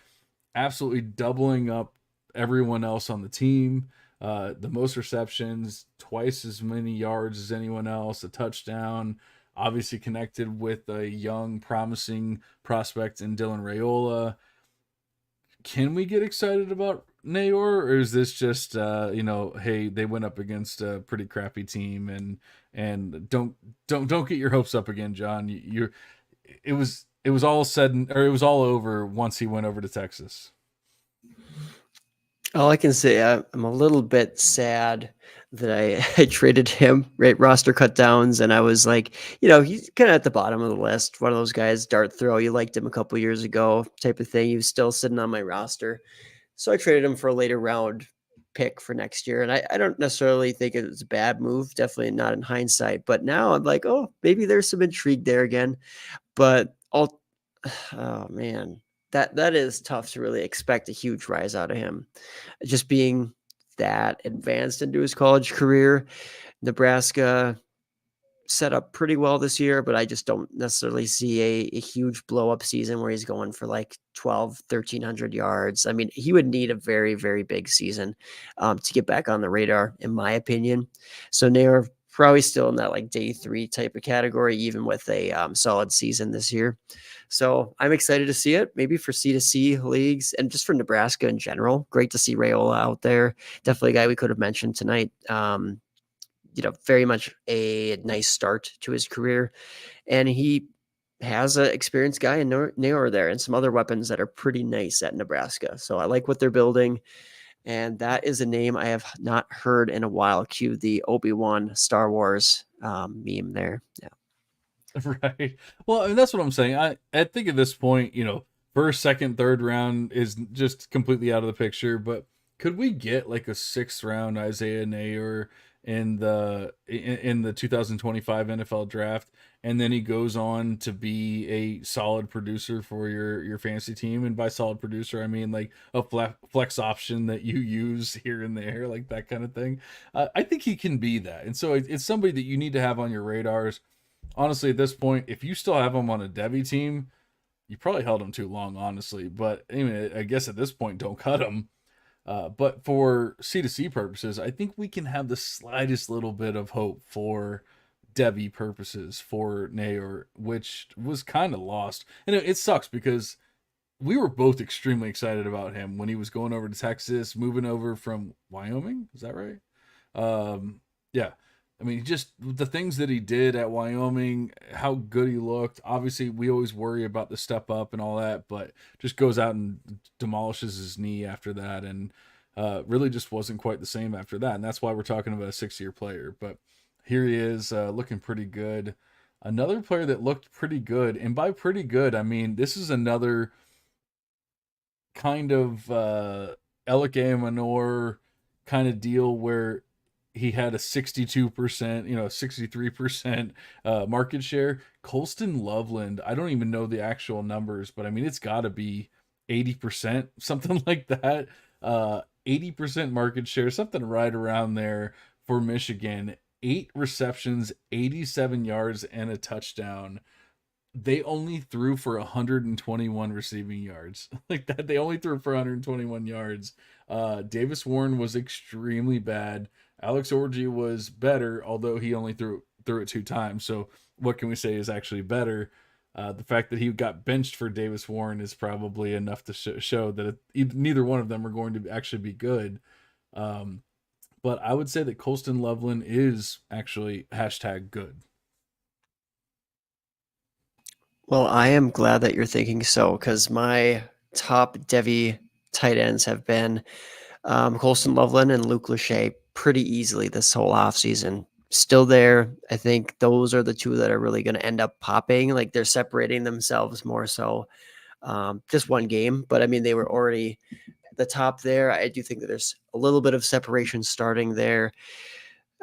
absolutely doubling up everyone else on the team. The most receptions, twice as many yards as anyone else, a touchdown. obviously connected with a young, promising prospect in Dylan Raiola. Can we get excited about Nayor, or is this just hey, they went up against a pretty crappy team, and don't get your hopes up again, John. It was all said or it was all over once he went over to Texas. All I can say, I'm a little bit sad that I traded him, right? Roster cut downs, and I was like, he's kind of at the bottom of the list. One of those guys, dart throw. You liked him a couple years ago, type of thing. He was still sitting on my roster, so I traded him for a later round pick for next year. And I don't necessarily think it was a bad move. Definitely not in hindsight. But now I'm like, oh, maybe there's some intrigue there again. But oh man, that is tough to really expect a huge rise out of him. Just being that advanced into his college career, Nebraska set up pretty well this year, but I just don't necessarily see a huge blow up season where he's going for like 1,300 yards. I mean, he would need a very, very big season to get back on the radar, in my opinion. So Nair probably still in that like day 3 type of category, even with a solid season this year. So I'm excited to see it, maybe for C2C leagues and just for Nebraska in general. Great to see Raiola out there. Definitely a guy we could have mentioned tonight. Very much a nice start to his career. And he has an experienced guy in Naor there and some other weapons that are pretty nice at Nebraska. So I like what they're building. And that is a name I have not heard in a while. Cue the Obi-Wan Star Wars meme there. Yeah. Right. Well, and that's what I'm saying. I think at this point, first, second, third round is just completely out of the picture. But could we get like a 6th round Isaiah Nayor in the 2025 NFL draft, and then he goes on to be a solid producer for your fantasy team? And by solid producer, I mean like a flex option that you use here and there, like that kind of thing. I think he can be that, and so it's somebody that you need to have on your radars. Honestly, at this point, if you still have him on a Devy team, you probably held him too long, honestly. But anyway, I guess at this point, don't cut him. But for C2C purposes, I think we can have the slightest little bit of hope for Devy purposes for Nayor, which was kind of lost. And it sucks because we were both extremely excited about him when he was going over to Texas, moving over from Wyoming. Is that right? Yeah. I mean, just the things that he did at Wyoming, how good he looked. Obviously, we always worry about the step up and all that, but just goes out and demolishes his knee after that, and really just wasn't quite the same after that. And that's why we're talking about a 6-year player. But here he is, looking pretty good. Another player that looked pretty good, and by pretty good, I mean this is another kind of Elike Manor kind of deal where he had a 62%, 63% market share. Colston Loveland, I don't even know the actual numbers, but I mean, it's got to be 80%, something like that. 80% market share, something right around there for Michigan. 8 receptions, 87 yards, and a touchdown. They only threw for 121 receiving yards. Like that, they only threw for 121 yards. Davis Warren was extremely bad. Alex Orji was better, although he only threw it 2 times. So what can we say is actually better? The fact that he got benched for Davis Warren is probably enough to show that neither one of them are going to actually be good. But I would say that Colston Loveland is actually #good. Well, I am glad that you're thinking so, because my top Devy tight ends have been Colston Loveland and Luke Lachey pretty easily this whole offseason. Still there. I think those are the 2 that are really going to end up popping. Like they're separating themselves more so. Just one game, but I mean, they were already at the top there. I do think that there's a little bit of separation starting there.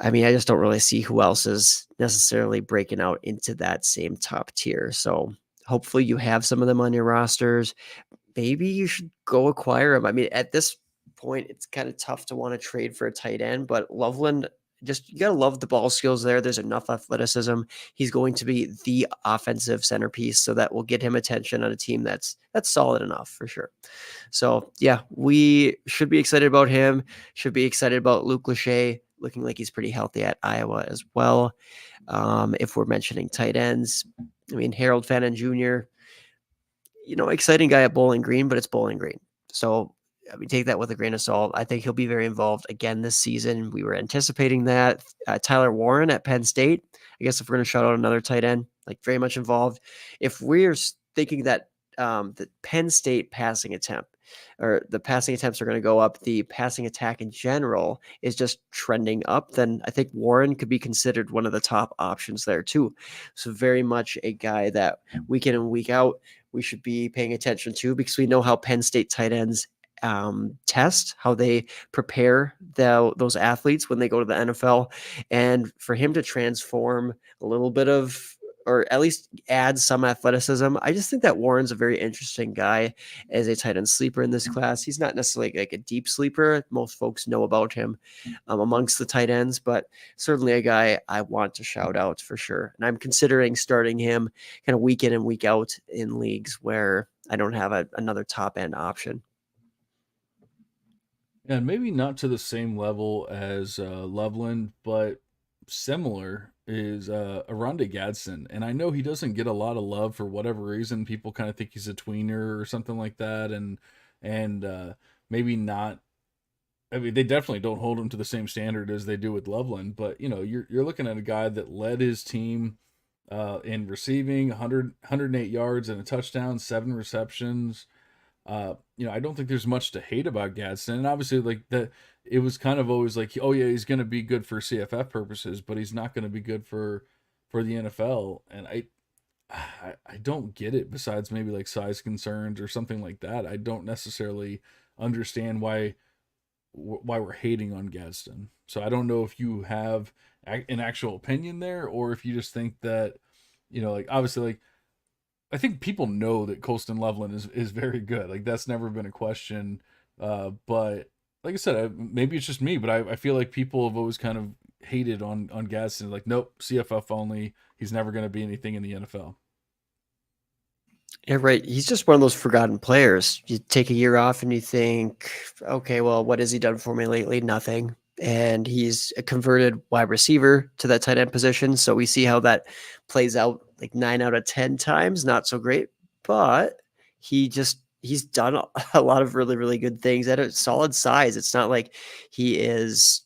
I mean, I just don't really see who else is necessarily breaking out into that same top tier. So hopefully you have some of them on your rosters. Maybe you should go acquire them. I mean, at this point, it's kind of tough to want to trade for a tight end, but Loveland, just you got to love the ball skills there. There's enough athleticism. He's going to be the offensive centerpiece, so that will get him attention on a team that's solid enough for sure. So yeah, we should be excited about him. Should be excited about Luke Lachey. looking like he's pretty healthy at Iowa as well. If we're mentioning tight ends, I mean, Harold Fannin Jr., exciting guy at Bowling Green, but it's Bowling Green. So, I mean, take that with a grain of salt. I think he'll be very involved again this season. We were anticipating that. Tyler Warren at Penn State, I guess if we're going to shout out another tight end, like very much involved. If we're thinking that the Penn State passing attempt or the passing attempts are going to go up, the passing attack in general is just trending up, then I think Warren could be considered one of the top options there too. So very much a guy that week in and week out, we should be paying attention to, because we know how Penn State tight ends test, how they prepare those athletes when they go to the NFL. And for him to transform a little bit of, or at least add some athleticism, I just think that Warren's a very interesting guy as a tight end sleeper in this class. He's not necessarily like a deep sleeper. Most folks know about him amongst the tight ends, but certainly a guy I want to shout out for sure. And I'm considering starting him kind of week in and week out in leagues where I don't have another top end option. And maybe not to the same level as Loveland, but similar is Aronde Gadsden. And I know he doesn't get a lot of love for whatever reason. People kind of think he's a tweener or something like that, and maybe not. I mean, they definitely don't hold him to the same standard as they do with Loveland. But you're looking at a guy that led his team in receiving, 108 yards and a touchdown, 7 receptions. I don't think there's much to hate about Gadsden. And obviously, like that, it was kind of always like, oh yeah, he's going to be good for CFF purposes, but he's not going to be good for the NFL. And I don't get it. Besides maybe like size concerns or something like that, I don't necessarily understand why we're hating on Gadsden. So I don't know if you have an actual opinion there, or if you just think that, like obviously, like I think people know that Colston Loveland is very good. Like that's never been a question. But like I said, maybe it's just me, but I feel like people have always kind of hated on Gadsden. Like, nope, CFF only. He's never going to be anything in the NFL. Yeah, right. He's just one of those forgotten players. You take a year off and you think, okay, well, what has he done for me lately? Nothing. And he's a converted wide receiver to that tight end position. So we see how that plays out like 9 out of 10 times. Not so great, but he's done a lot of really, really good things at a solid size. It's not like he is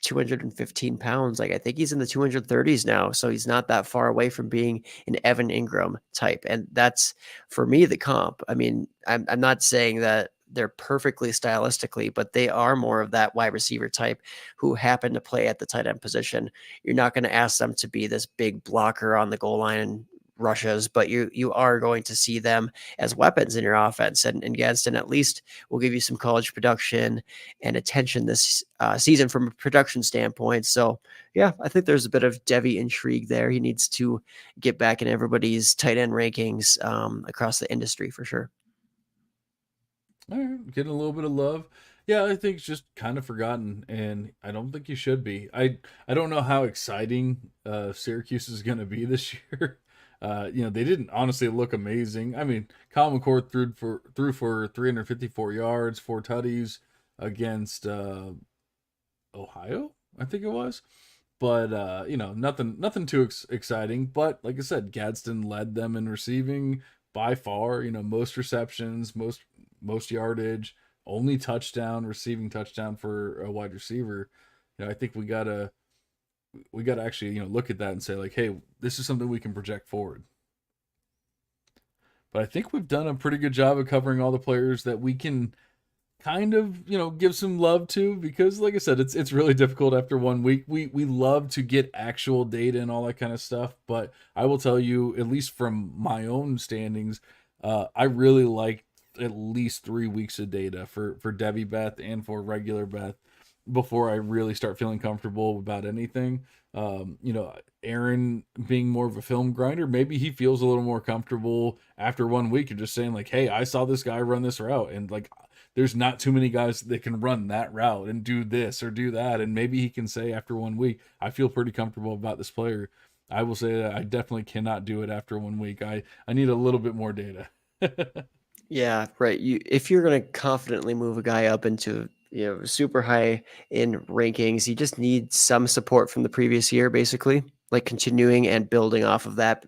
215 pounds. Like I think he's in the 230s now. So he's not that far away from being an Evan Ingram type. And that's for me, the comp. I mean, I'm not saying that they're perfectly stylistically, but they are more of that wide receiver type who happen to play at the tight end position. You're not going to ask them to be this big blocker on the goal line and rushes, but you are going to see them as weapons in your offense. And Gadsden at least will give you some college production and attention this season from a production standpoint. So yeah, I think there's a bit of Devy intrigue there. He needs to get back in everybody's tight end rankings across the industry for sure. All right, getting a little bit of love. Yeah, I think it's just kind of forgotten, and I don't think you should be. I don't know how exciting Syracuse is going to be this year. They didn't honestly look amazing. I mean, Kyle McCord threw for 354 yards, 4 tutties against Ohio, I think it was. But nothing too exciting. But like I said, Gadsden led them in receiving by far. Most receptions, most yardage, only receiving touchdown for a wide receiver. I think we gotta actually look at that and say like, hey, this is something we can project forward. But I think we've done a pretty good job of covering all the players that we can kind of give some love to, because like I said, it's really difficult after 1 week. We love to get actual data and all that kind of stuff, but I will tell you, at least from my own standings, I really like at least 3 weeks of data for Devy Beth and for regular Beth before I really start feeling comfortable about anything. Aaron being more of a film grinder, maybe he feels a little more comfortable after 1 week of just saying like, hey, I saw this guy run this route, and like there's not too many guys that can run that route and do this or do that. And maybe he can say after 1 week, I feel pretty comfortable about this player. I will say that I definitely cannot do it after 1 week. I need a little bit more data. Yeah, right. If you're going to confidently move a guy up into super high in rankings. You just need some support from the previous year, basically, like continuing and building off of that,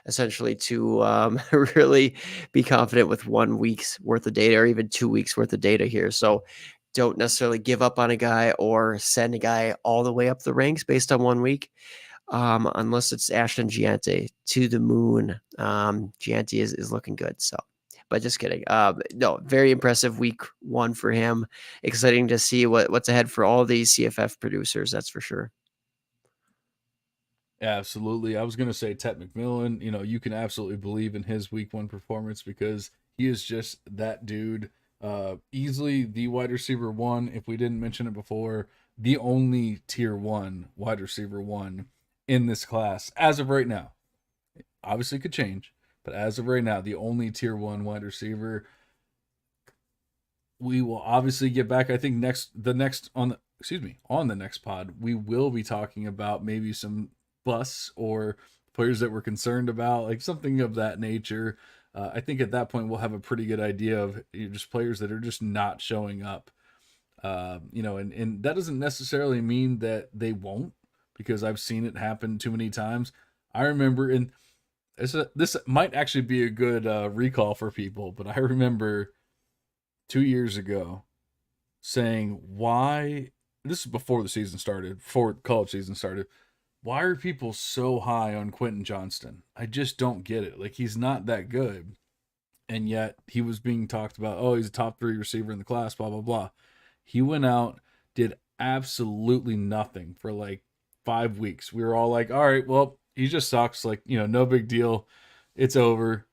essentially to really be confident with 1 week's worth of data or even 2 weeks worth of data here. So don't necessarily give up on a guy or send a guy all the way up the ranks based on 1 week. Unless it's Ashton Giante to the moon. Giante is looking good. So, but just kidding. No, very impressive week 1 for him. Exciting to see what's ahead for all these CFF producers. That's for sure. Absolutely. I was going to say Tet McMillan, you can absolutely believe in his week 1 performance because he is just that dude. Easily the wide receiver 1, if we didn't mention it before, the only tier 1 wide receiver 1 in this class as of right now. Obviously could change, but as of right now, the only tier 1 wide receiver. We will obviously get back. I think on the next pod, we will be talking about maybe some busts or players that we're concerned about, like something of that nature. I think at that point we'll have a pretty good idea of just players that are just not showing up. And that doesn't necessarily mean that they won't, because I've seen it happen too many times. I remember, and this might actually be a good recall for people, but I remember 2 years ago saying, why, this is before the season started, before college season started, why are people so high on Quentin Johnston? I just don't get it. Like, he's not that good. And yet he was being talked about, oh, he's a top 3 receiver in the class, blah, blah, blah. He went out, did absolutely nothing for like 5 weeks. We were all like, all right, well, he just sucks. Like, no big deal. It's over.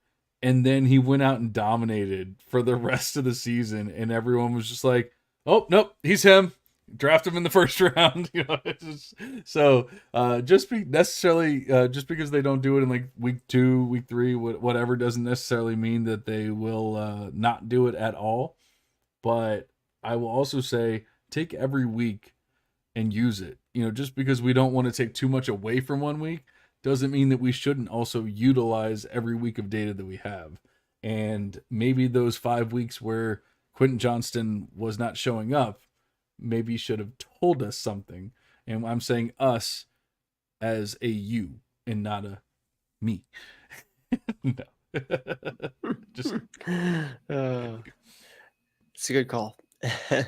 And then he went out and dominated for the rest of the season. And everyone was just like, oh, nope, he's him. Draft him in the first round. Just because they don't do it in like week 2, week 3, whatever, doesn't necessarily mean that they will not do it at all. But I will also say, take every week and use it. Just because we don't want to take too much away from 1 week doesn't mean that we shouldn't also utilize every week of data that we have. And maybe those 5 weeks where Quentin Johnston was not showing up, maybe he should have told us something. And I'm saying us as a you and not a me. No. Just it's a good call. All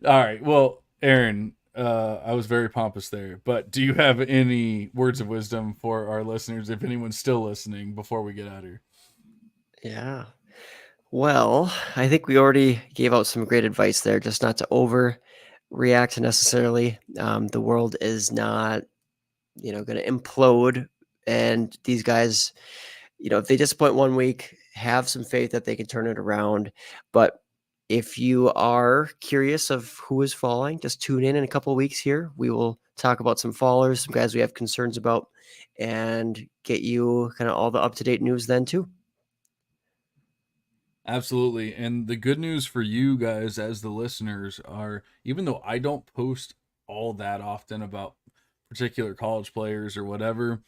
right. Well, Aaron, I was very pompous there, but do you have any words of wisdom for our listeners, if anyone's still listening, before we get out of here? Yeah. Well, I think we already gave out some great advice there, just not to overreact necessarily. The world is not, going to implode, and these guys, if they disappoint 1 week, have some faith that they can turn it around. But if you are curious of who is falling, just tune in a couple of weeks here. We will talk about some fallers, some guys we have concerns about, and get you kind of all the up-to-date news then too. Absolutely. And the good news for you guys as the listeners are, even though I don't post all that often about particular college players or whatever,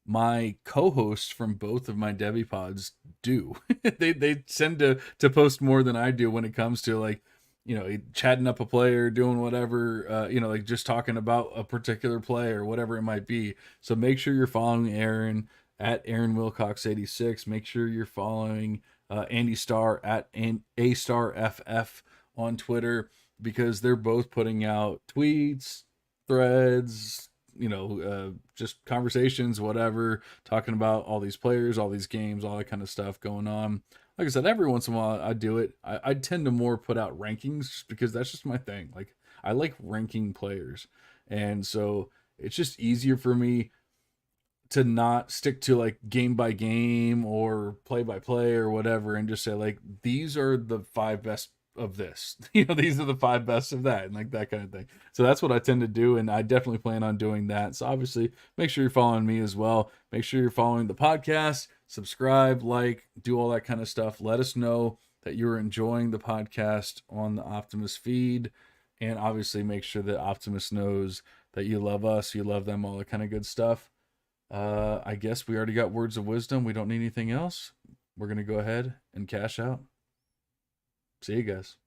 my co-hosts from both of my Devy pods do. they tend to post more than I do when it comes to like, chatting up a player, doing whatever, like just talking about a particular play or whatever it might be. So make sure you're following Aaron at Aaron Wilcox 86. Make sure you're following Andy Starr at A Star FF on Twitter, because they're both putting out tweets, threads, just conversations, whatever, talking about all these players, all these games, all that kind of stuff going on. Like I said, every once in a while I do it. I tend to more put out rankings just because that's just my thing. Like, I like ranking players. And so it's just easier for me to not stick to like game by game or play by play or whatever, and just say like, these are the 5 best of this, these are the 5 best of that, and like that kind of thing. So that's what I tend to do, and I definitely plan on doing that. So obviously make sure you're following me as well. Make sure you're following the podcast, subscribe, like, do all that kind of stuff. Let us know that you're enjoying the podcast on the Optimus feed, and obviously make sure that Optimus knows that you love us, you love them, all that kind of good stuff. I guess we already got words of wisdom. We don't need anything else. We're going to go ahead and cash out. See you guys.